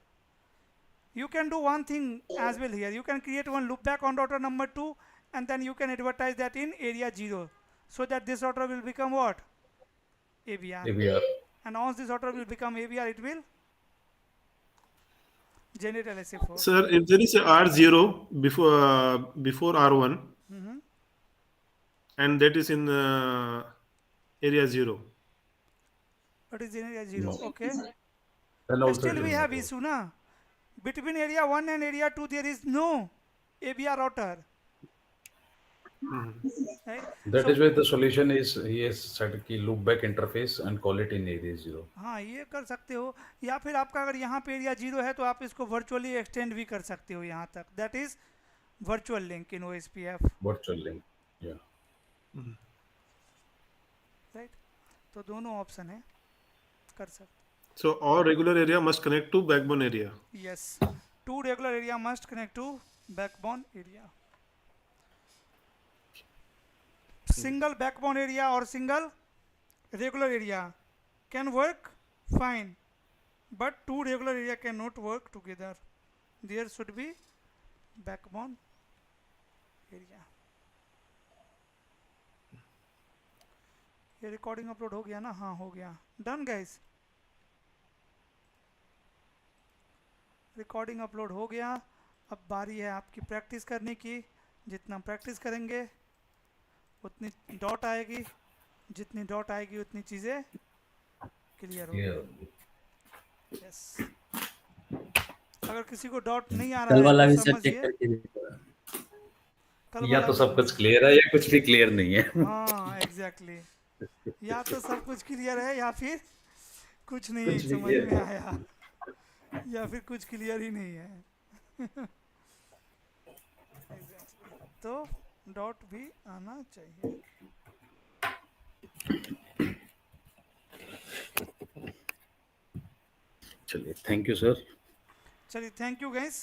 You can do one thing as well here, you can create one loopback on router number 2 and then you can advertise that in area 0, so that this router will become what, ABR. And once this router will become ABR, it will generate LSA 4. Sir, if there is a R0 before R1 and that is in area 0. What is in area 0? No. Okay. Then also Still we have issue na. Between area 1 and area 2 there is no ABR router. Right? That is why the solution is he has said कि loop back interface and call it in area 0. हाँ ये कर सकते हो, या फिर आपका अगर यहाँ पे एरिया 0 है तो आप इसको वर्चुअली एक्सटेंड भी कर सकते हो यहाँ तक, that is virtual link in OSPF। Virtual link, yeah. Right, तो दोनों ऑप्शन है, कर सकते। So all regular area must connect to backbone area. Yes, two regular area must connect to backbone area. Single backbone area or single regular area can work fine, but two regular area cannot work together. There should be backbone area. ये recording upload हो गया ना? हाँ हो गया. Done guys, recording upload हो गया. अब बारी है आपकी प्रैक्टिस करने की. जितना प्रैक्टिस करेंगे उतनी डॉट आएगी, जितनी डॉट आएगी उतनी चीज़ें क्लियर होगी. यस, अगर किसी को डॉट नहीं आ रहा कल है वाला तो भी सर चेक समझिए. करके देखो। कल या वाला तो सब कुछ क्लियर है या कुछ भी क्लियर नहीं है. हाँ एग्जैक्टली, या तो सब कुछ क्लियर है या फिर कुछ नहीं कुछ भी समझ clear में आया, या फिर कुछ क्लियर ही नहीं है. एग्जैक्टली, तो डॉट भी आना चाहिए. चलिए, थैंक यू सर. चलिए, थैंक यू गाइस.